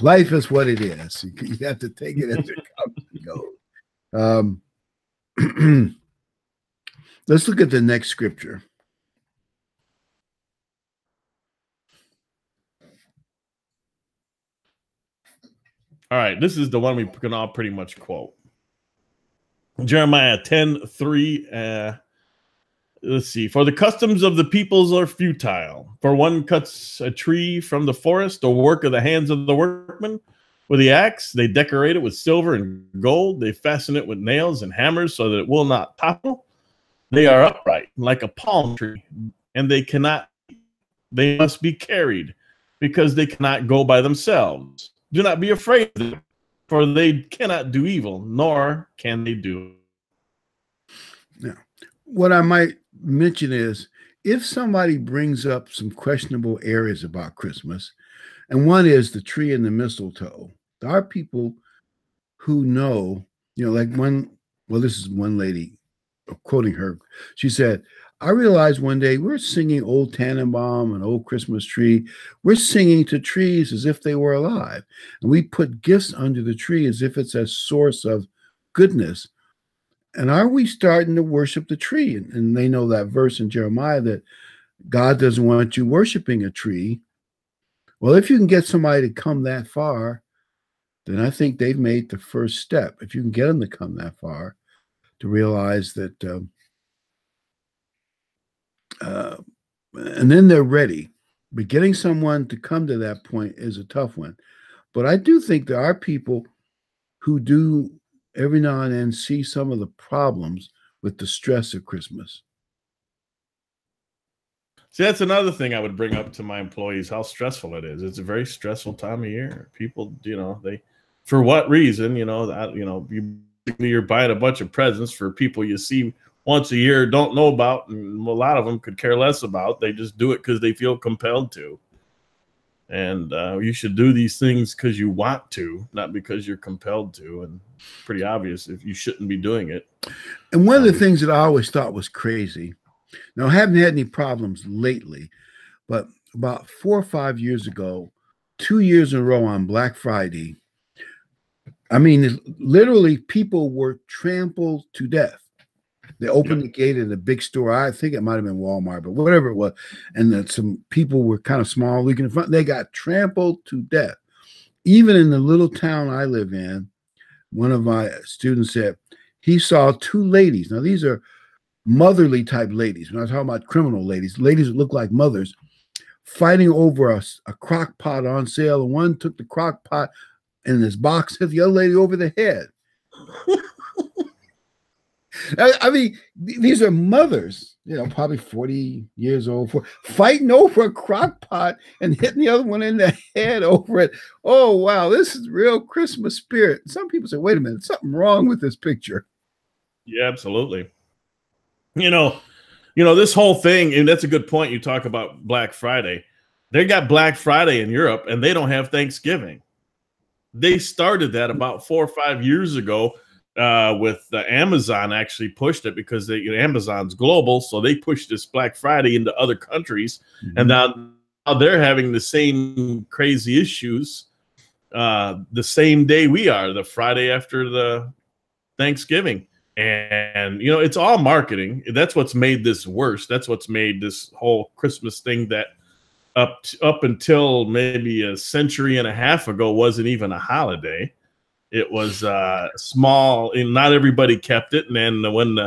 life is what it is. You have to take it as it comes and go. Let's look at the next scripture. All right, this is the one we can all pretty much quote. Jeremiah 10:3. Let's see. For the customs of the peoples are futile. For one cuts a tree from the forest, the work of the hands of the workmen. With the axe, they decorate it with silver and gold. They fasten it with nails and hammers so that it will not topple. They are upright like a palm tree, and they must be carried because they cannot go by themselves. Do not be afraid of them, for they cannot do evil, nor can they do. Now, what I might mention is if somebody brings up some questionable areas about Christmas, and one is the tree and the mistletoe, there are people who know, like this is one lady, quoting her, she said, I realized one day we're singing Old Tannenbaum and Old Christmas Tree. We're singing to trees as if they were alive. And we put gifts under the tree as if it's a source of goodness. And are we starting to worship the tree? And they know that verse in Jeremiah that God doesn't want you worshiping a tree. Well, if you can get somebody to come that far, then I think they've made the first step. If you can get them to come that far, to realize that, and then they're ready. But getting someone to come to that point is a tough one. But I do think there are people who do every now and then see some of the problems with the stress of Christmas. See, that's another thing I would bring up to my employees, how stressful it is. It's a very stressful time of year. People, they, for what reason, you're buying a bunch of presents for people you see once a year, don't know about, and a lot of them could care less about. They just do it because they feel compelled to. And you should do these things because you want to, not because you're compelled to. And pretty obvious if you shouldn't be doing it. And one of the things that I always thought was crazy, now I haven't had any problems lately, but about 4 or 5 years ago, 2 years in a row on Black Friday, I mean, literally people were trampled to death. They opened the gate at a big store. I think it might have been Walmart, but whatever it was. And then some people were kind of small, leaking in front. They got trampled to death. Even in the little town I live in, one of my students said he saw 2 ladies. Now, these are motherly type ladies. We're not talking about criminal ladies that look like mothers, fighting over a crock pot on sale. And one took the crock pot in this box, hit the other lady over the head. I mean, these are mothers, probably 40 years old, fighting over a crock pot and hitting the other one in the head over it. Oh, wow, this is real Christmas spirit. Some people say, wait a minute, something wrong with this picture. Yeah, absolutely. This whole thing, and that's a good point. You talk about Black Friday. They got Black Friday in Europe, and they don't have Thanksgiving. They started that about 4 or 5 years ago with Amazon actually pushed it because Amazon's global, so they pushed this Black Friday into other countries, and now they're having the same crazy issues the same day we are, the Friday after the Thanksgiving. And it's all marketing. That's what's made this worse. That's what's made this whole Christmas thing that up until maybe a century and a half ago wasn't even a holiday. It was small, and not everybody kept it. And then when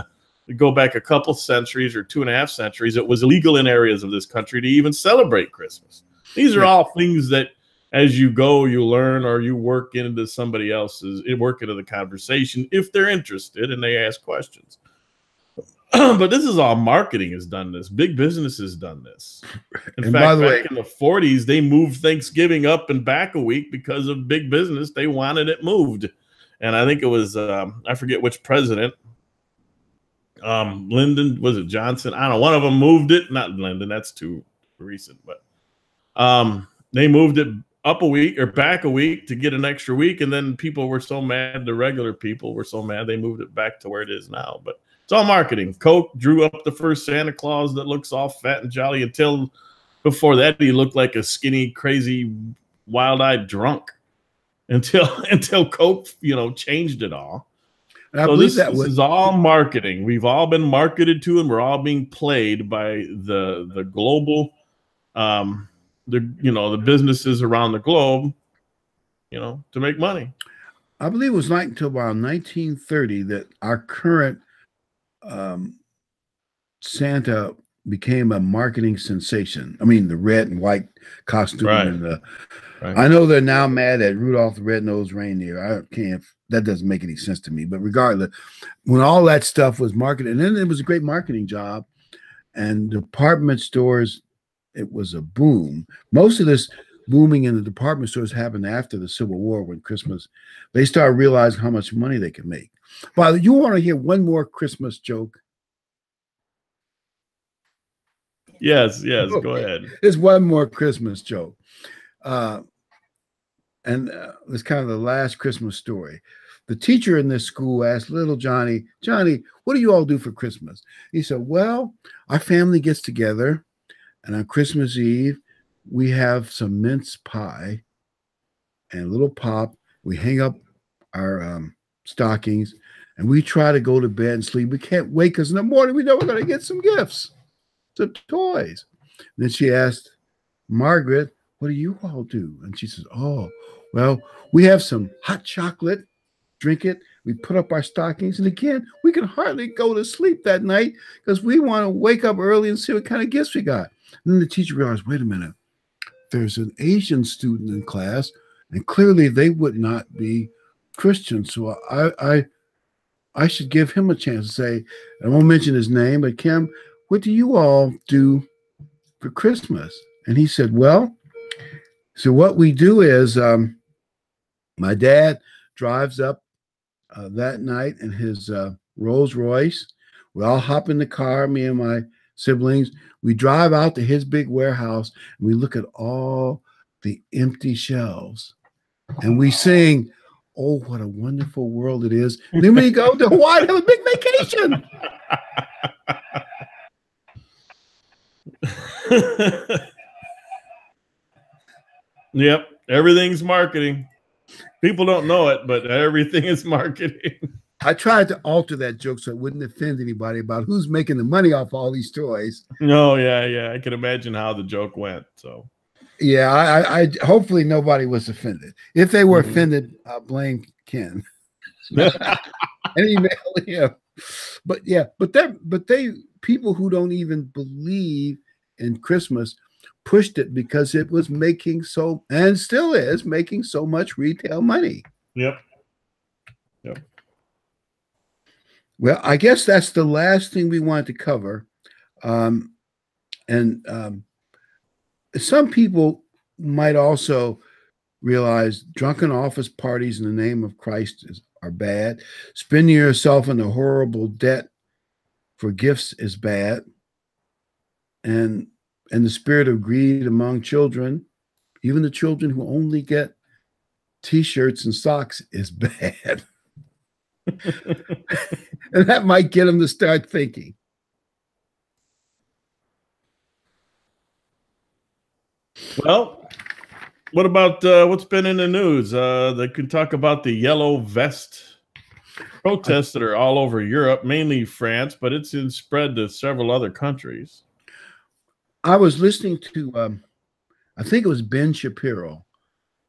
we go back a couple centuries or 2.5 centuries, it was illegal in areas of this country to even celebrate Christmas. These are all things that as you go, you learn, or you work into somebody else's, work into the conversation if they're interested and they ask questions. But this is all marketing has done this. Big business has done this. In fact, back in the 40s, they moved Thanksgiving up and back a week because of big business. They wanted it moved. And I think it was, I forget which president, Lyndon, was it Johnson? I don't know. One of them moved it. Not Lyndon. That's too recent. But they moved it up a week or back a week to get an extra week. And then people were so mad. The regular people were so mad. They moved it back to where it is now. But it's all marketing. Coke drew up the first Santa Claus that looks all fat and jolly until before that he looked like a skinny, crazy, wild-eyed drunk until Coke, changed it all. And so this is all marketing. We've all been marketed to, and we're all being played by the global, the businesses around the globe, to make money. I believe it was not until about 1930 that our current Santa became a marketing sensation. I mean, the red and white costume, and I know they're now mad at Rudolph the Red-Nosed Reindeer. I can't. That doesn't make any sense to me. But regardless, when all that stuff was marketed, and then it was a great marketing job, and department stores, it was a boom. Most of this booming in the department stores happened after the Civil War, when Christmas, they started realizing how much money they could make. Father, you want to hear one more Christmas joke? Yes, okay. Go ahead. There's one more Christmas joke. And it's kind of the last Christmas story. The teacher in this school asked little Johnny, what do you all do for Christmas? He said, well, our family gets together, and on Christmas Eve, we have some mince pie and a little pop. We hang up our stockings, and we try to go to bed and sleep. We can't wait because in the morning we know we're going to get some gifts, some toys. And then she asked Margaret, what do you all do? And she says, oh, well, we have some hot chocolate, drink it. We put up our stockings. And again, we can hardly go to sleep that night because we want to wake up early and see what kind of gifts we got. And then the teacher realized, wait a minute, there's an Asian student in class, and clearly they would not be Christian. So I should give him a chance to say, I won't mention his name, but Kim, what do you all do for Christmas? And he said, well, so what we do is my dad drives up that night in his Rolls Royce. We all hop in the car, me and my siblings. We drive out to his big warehouse, and we look at all the empty shelves. And we sing, oh, what a wonderful world it is. And then we go to Hawaii, have a big vacation. Yep. Everything's marketing. People don't know it, but everything is marketing. I tried to alter that joke so it wouldn't offend anybody about who's making the money off all these toys. No, yeah. I can imagine how the joke went. So, yeah, I hopefully nobody was offended. If they were offended, blame Ken and email him. But yeah, but they people who don't even believe in Christmas pushed it because it was making so, and still is making so much retail money. Yep. Well, I guess that's the last thing we wanted to cover. Some people might also realize drunken office parties in the name of Christ are bad. Spending yourself in a horrible debt for gifts is bad. And and the spirit of greed among children, even the children who only get T-shirts and socks, is bad. And that might get them to start thinking. Well, what about what's been in the news? They could talk about the yellow vest protests that are all over Europe, mainly France, but it's been spread to several other countries. I was listening to, I think it was Ben Shapiro.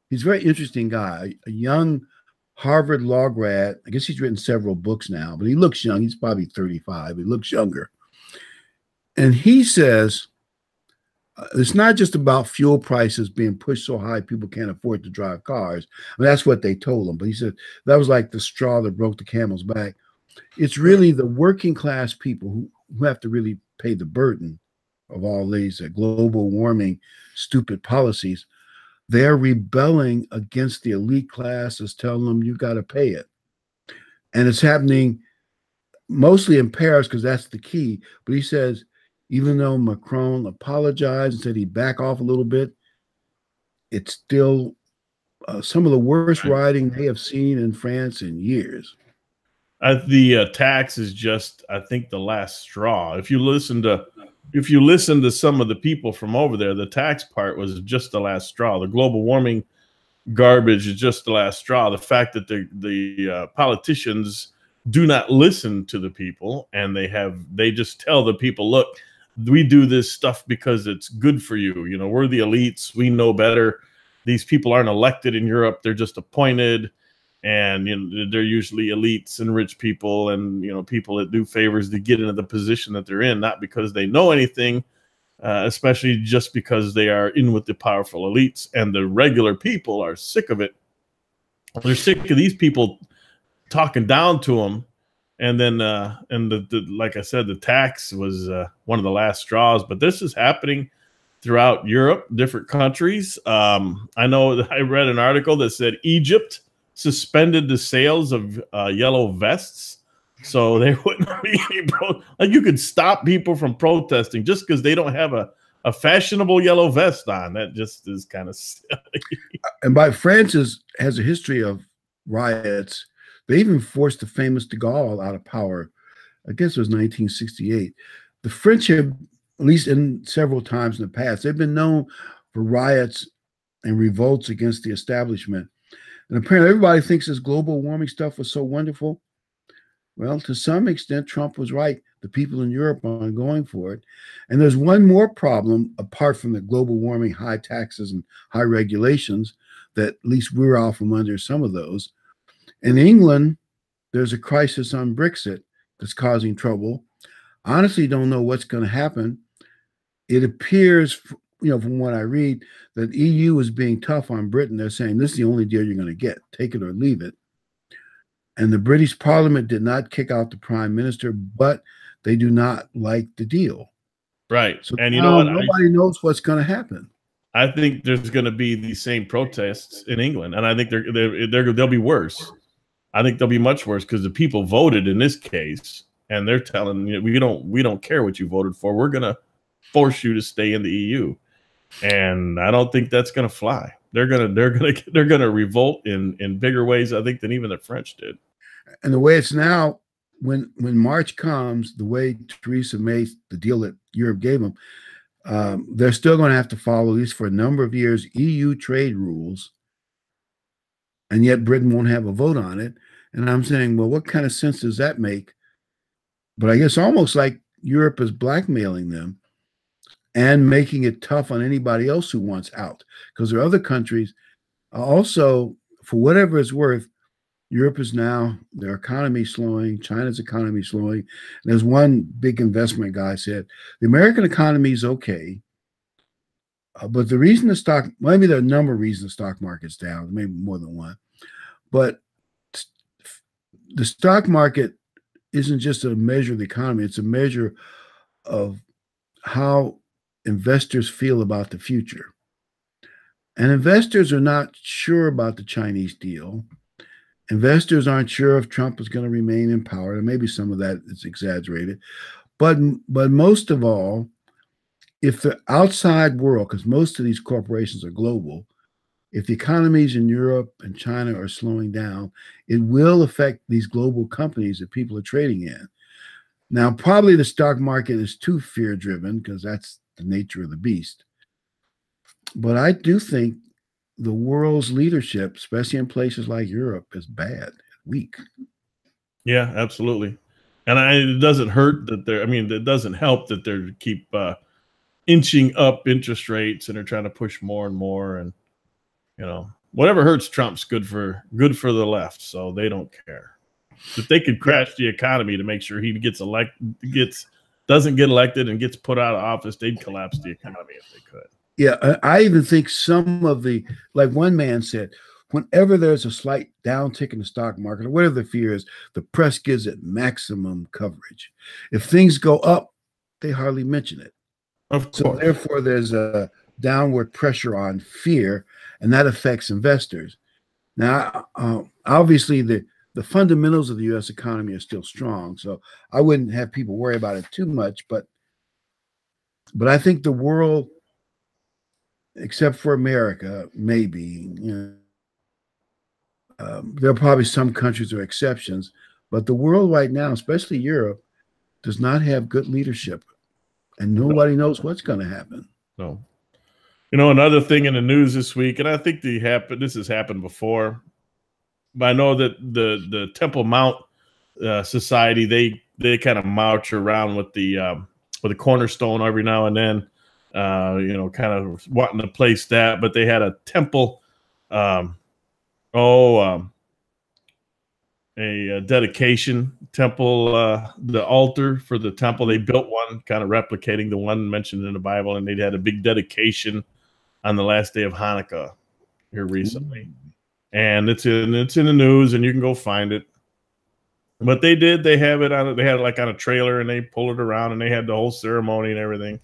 He's a very interesting guy, a young Harvard law grad. I guess he's written several books now, but he looks young. He's probably 35. He looks younger. And he says it's not just about fuel prices being pushed so high people can't afford to drive cars. I mean, that's what they told him. But he said that was like the straw that broke the camel's back. It's really the working class people who have to really pay the burden of all these global warming, stupid policies. They're rebelling against the elite classes, telling them you got to pay it. And it's happening mostly in Paris because that's the key. But he says, even though Macron apologized and said he'd back off a little bit, it's still some of the worst rioting they have seen in France in years. The tax is just, I think, the last straw. If you listen to some of the people from over there, the tax part was just the last straw. The global warming garbage is just the last straw. The fact that the politicians do not listen to the people, and they just tell the people, look, we do this stuff because it's good for you. You know, we're the elites. We know better. These people aren't elected in Europe. They're just appointed. And you know, they're usually elites and rich people and, you know, people that do favors to get into the position that they're in, not because they know anything, especially just because they are in with the powerful elites. And the regular people are sick of it. They're sick of these people talking down to them. And then, like I said, the tax was one of the last straws. But this is happening throughout Europe, different countries. I know that I read an article that said Egypt suspended the sales of yellow vests, so they wouldn't be like you could stop people from protesting just because they don't have a fashionable yellow vest on. That just is kind of silly. And by France has a history of riots. They even forced the famous de Gaulle out of power. I guess it was 1968. The French have, at least in several times in the past, they've been known for riots and revolts against the establishment. And apparently everybody thinks this global warming stuff was so wonderful. Well, to some extent, Trump was right. The people in Europe aren't going for it. And there's one more problem, apart from the global warming, high taxes, and high regulations, that at least we're off from under some of those. In England, there's a crisis on Brexit that's causing trouble. I honestly don't know what's going to happen. It appears, you know, from what I read, that EU is being tough on Britain. They're saying this is the only deal you're going to get. Take it or leave it. And the British Parliament did not kick out the Prime Minister, but they do not like the deal. Right. So and you know what? Nobody knows what's going to happen. I think there's going to be the same protests in England, and I think they'll be worse. I think they'll be much worse because the people voted in this case, and they're telling you we don't care what you voted for. We're going to force you to stay in the EU. And I don't think that's going to fly. They're going to revolt in bigger ways, I think, than even the French did. And the way it's now, when March comes, the way Theresa May, the deal that Europe gave them, they're still going to have to follow, at least for a number of years, EU trade rules. And yet Britain won't have a vote on it. And I'm saying, well, what kind of sense does that make? But I guess almost like Europe is blackmailing them and making it tough on anybody else who wants out. Because there are other countries also, for whatever it's worth, Europe is now, their economy slowing, China's economy slowing. And there's one big investment guy said, the American economy is okay, but the reason maybe there are a number of reasons the stock market's down, maybe more than one, but the stock market isn't just a measure of the economy, it's a measure of how investors feel about the future. And investors are not sure about the Chinese deal. Investors aren't sure if Trump is going to remain in power. And maybe some of that is exaggerated. But most of all, if the outside world, because most of these corporations are global, if the economies in Europe and China are slowing down, it will affect these global companies that people are trading in. Now, probably the stock market is too fear driven because that's the nature of the beast. But I do think the world's leadership, especially in places like Europe, is bad, weak. Yeah, absolutely. And it doesn't hurt that they're, I mean, it doesn't help that they're keep inching up interest rates and they're trying to push more and more. And, you know, whatever hurts Trump's good for the left. So they don't care. If they could crash the economy to make sure he doesn't get elected and gets put out of office, they'd collapse the economy if they could. Yeah, I even think some of the, like one man said, whenever there's a slight downtick in the stock market or whatever the fear is, the press gives it maximum coverage. If things go up, they hardly mention it. Of course. So therefore, there's a downward pressure on fear, and that affects investors. Now, obviously, the fundamentals of the U.S. economy are still strong, so I wouldn't have people worry about it too much. But I think the world, except for America, maybe, there are probably some countries or exceptions, but the world right now, especially Europe, does not have good leadership, and nobody knows what's going to happen. No. You know, another thing in the news this week, and I think this has happened before, but I know that the Temple Mount Society, they kind of march around with the cornerstone every now and then, you know, kind of wanting to place that, but they had a temple, a dedication temple, the altar for the temple. They built one kind of replicating the one mentioned in the Bible, and they had a big dedication on the last day of Hanukkah here recently. And it's in the news, and you can go find it. But they had it like on a trailer, and they pulled it around, and they had the whole ceremony and everything.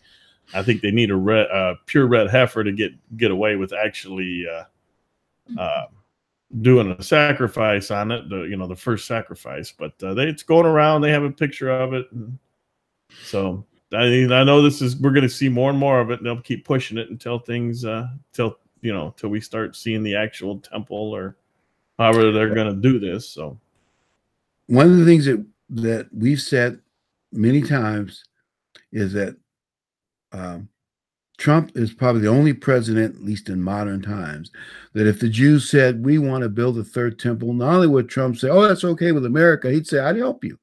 I think they need a pure red heifer to get away with actually doing a sacrifice on it, the first sacrifice. But it's going around. They have a picture of it. And so I know we're going to see more and more of it. And they'll keep pushing it until things, till we start seeing the actual temple or however they're going to do this. So one of the things that we've said many times is that Trump is probably the only president, at least in modern times, that if the Jews said, we want to build a third temple, not only would Trump say, oh, that's okay with America, he'd say, I'd help you.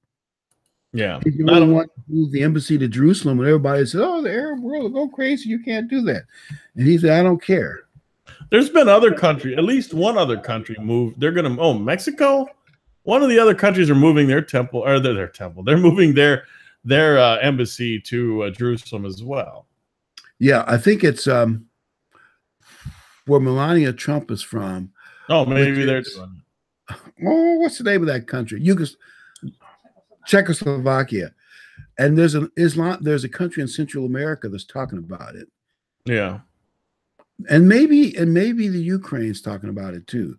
Yeah. If you really want to move the embassy to Jerusalem, and everybody said, oh, the Arab world will go crazy, you can't do that. And he said, I don't care. There's been other countries, at least one other country moved. They're going to, Mexico? One of the other countries are moving their temple, or their temple. They're moving their embassy to Jerusalem as well. Yeah, I think it's where Melania Trump is from. Oh, maybe they're doing it. Oh, what's the name of that country? Czechoslovakia. And there's a country in Central America that's talking about it. Yeah. And maybe the Ukraine's talking about it too.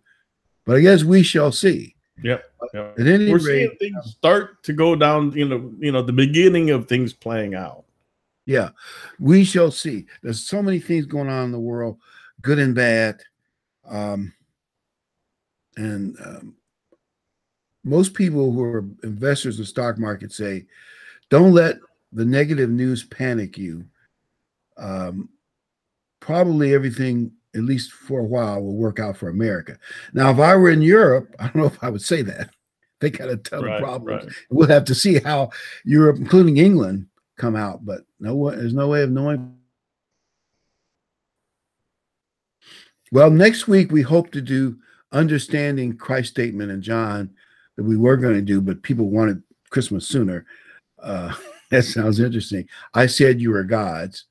But I guess we shall see. Yep. At any We're rate, seeing things start to go down, the beginning of things playing out. Yeah, we shall see. There's so many things going on in the world, good and bad. Most people who are investors in the stock market say, don't let the negative news panic you. Probably everything, at least for a while, will work out for America. Now, if I were in Europe, I don't know if I would say that. They got a ton of problems. Right. We'll have to see how Europe, including England, come out, but there's no way of knowing. Well, next week we hope to do Understanding Christ's Statement in John that we were going to do, but people wanted Christmas sooner. That sounds interesting. I said you are God's.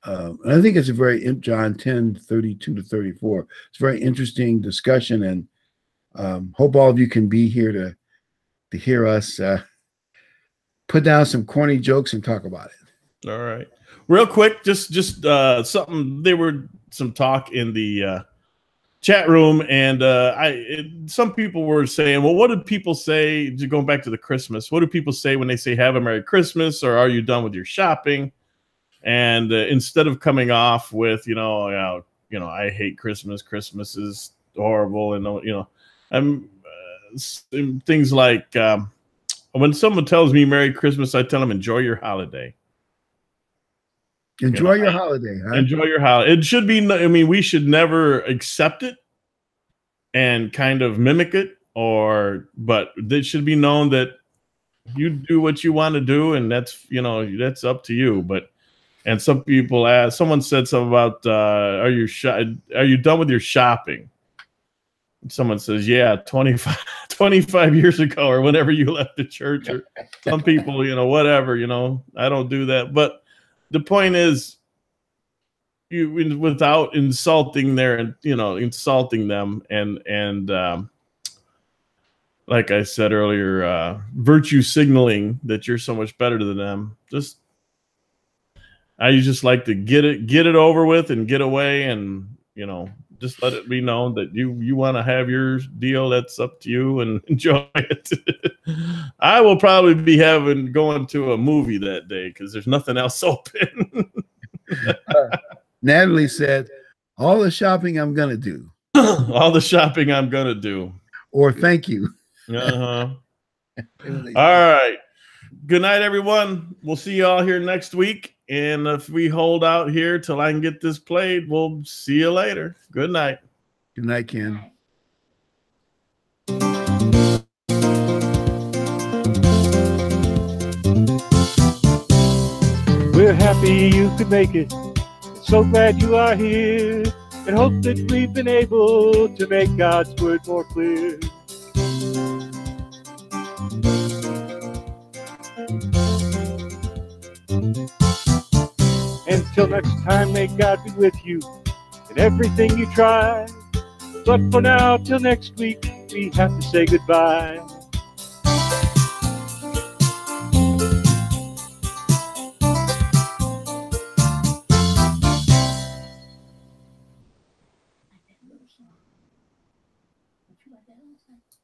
And I think it's a very John 10:32-34. It's a very interesting discussion, and hope all of you can be here to hear us put down some corny jokes and talk about it. All right. Real quick, just something. There were some talk in the chat room, and some people were saying, well, what did people say, going back to the Christmas, what do people say when they say have a Merry Christmas, or are you done with your shopping? And instead of coming off with, I hate Christmas. Christmas is horrible. And, I'm things like when someone tells me Merry Christmas, I tell them enjoy your holiday. Enjoy your holiday. Huh? Enjoy your holiday. It should be, we should never accept it and kind of mimic it, but it should be known that you do what you want to do, and that's up to you. And some people ask, someone said something about, are you done with your shopping? Someone says, yeah, 25 years ago, or whenever you left the church. Or some people, whatever, I don't do that. But the point is, without insulting insulting them, and like I said earlier, virtue signaling that you're so much better than them. I just like to get it over with and get away, and just let it be known that you want to have your deal. That's up to you, and enjoy it. I will probably be going to a movie that day because there's nothing else open. Natalie said, all the shopping I'm going to do. All the shopping I'm going to do. Or thank you. Uh-huh. All right. Good night, everyone. We'll see you all here next week. And if we hold out here till I can get this played, we'll see you later. Good night. Good night, Ken. We're happy you could make it. So glad you are here, and hope that we've been able to make God's word more clear. Until next time, may God be with you in everything you try. But for now, till next week, we have to say goodbye. You like that?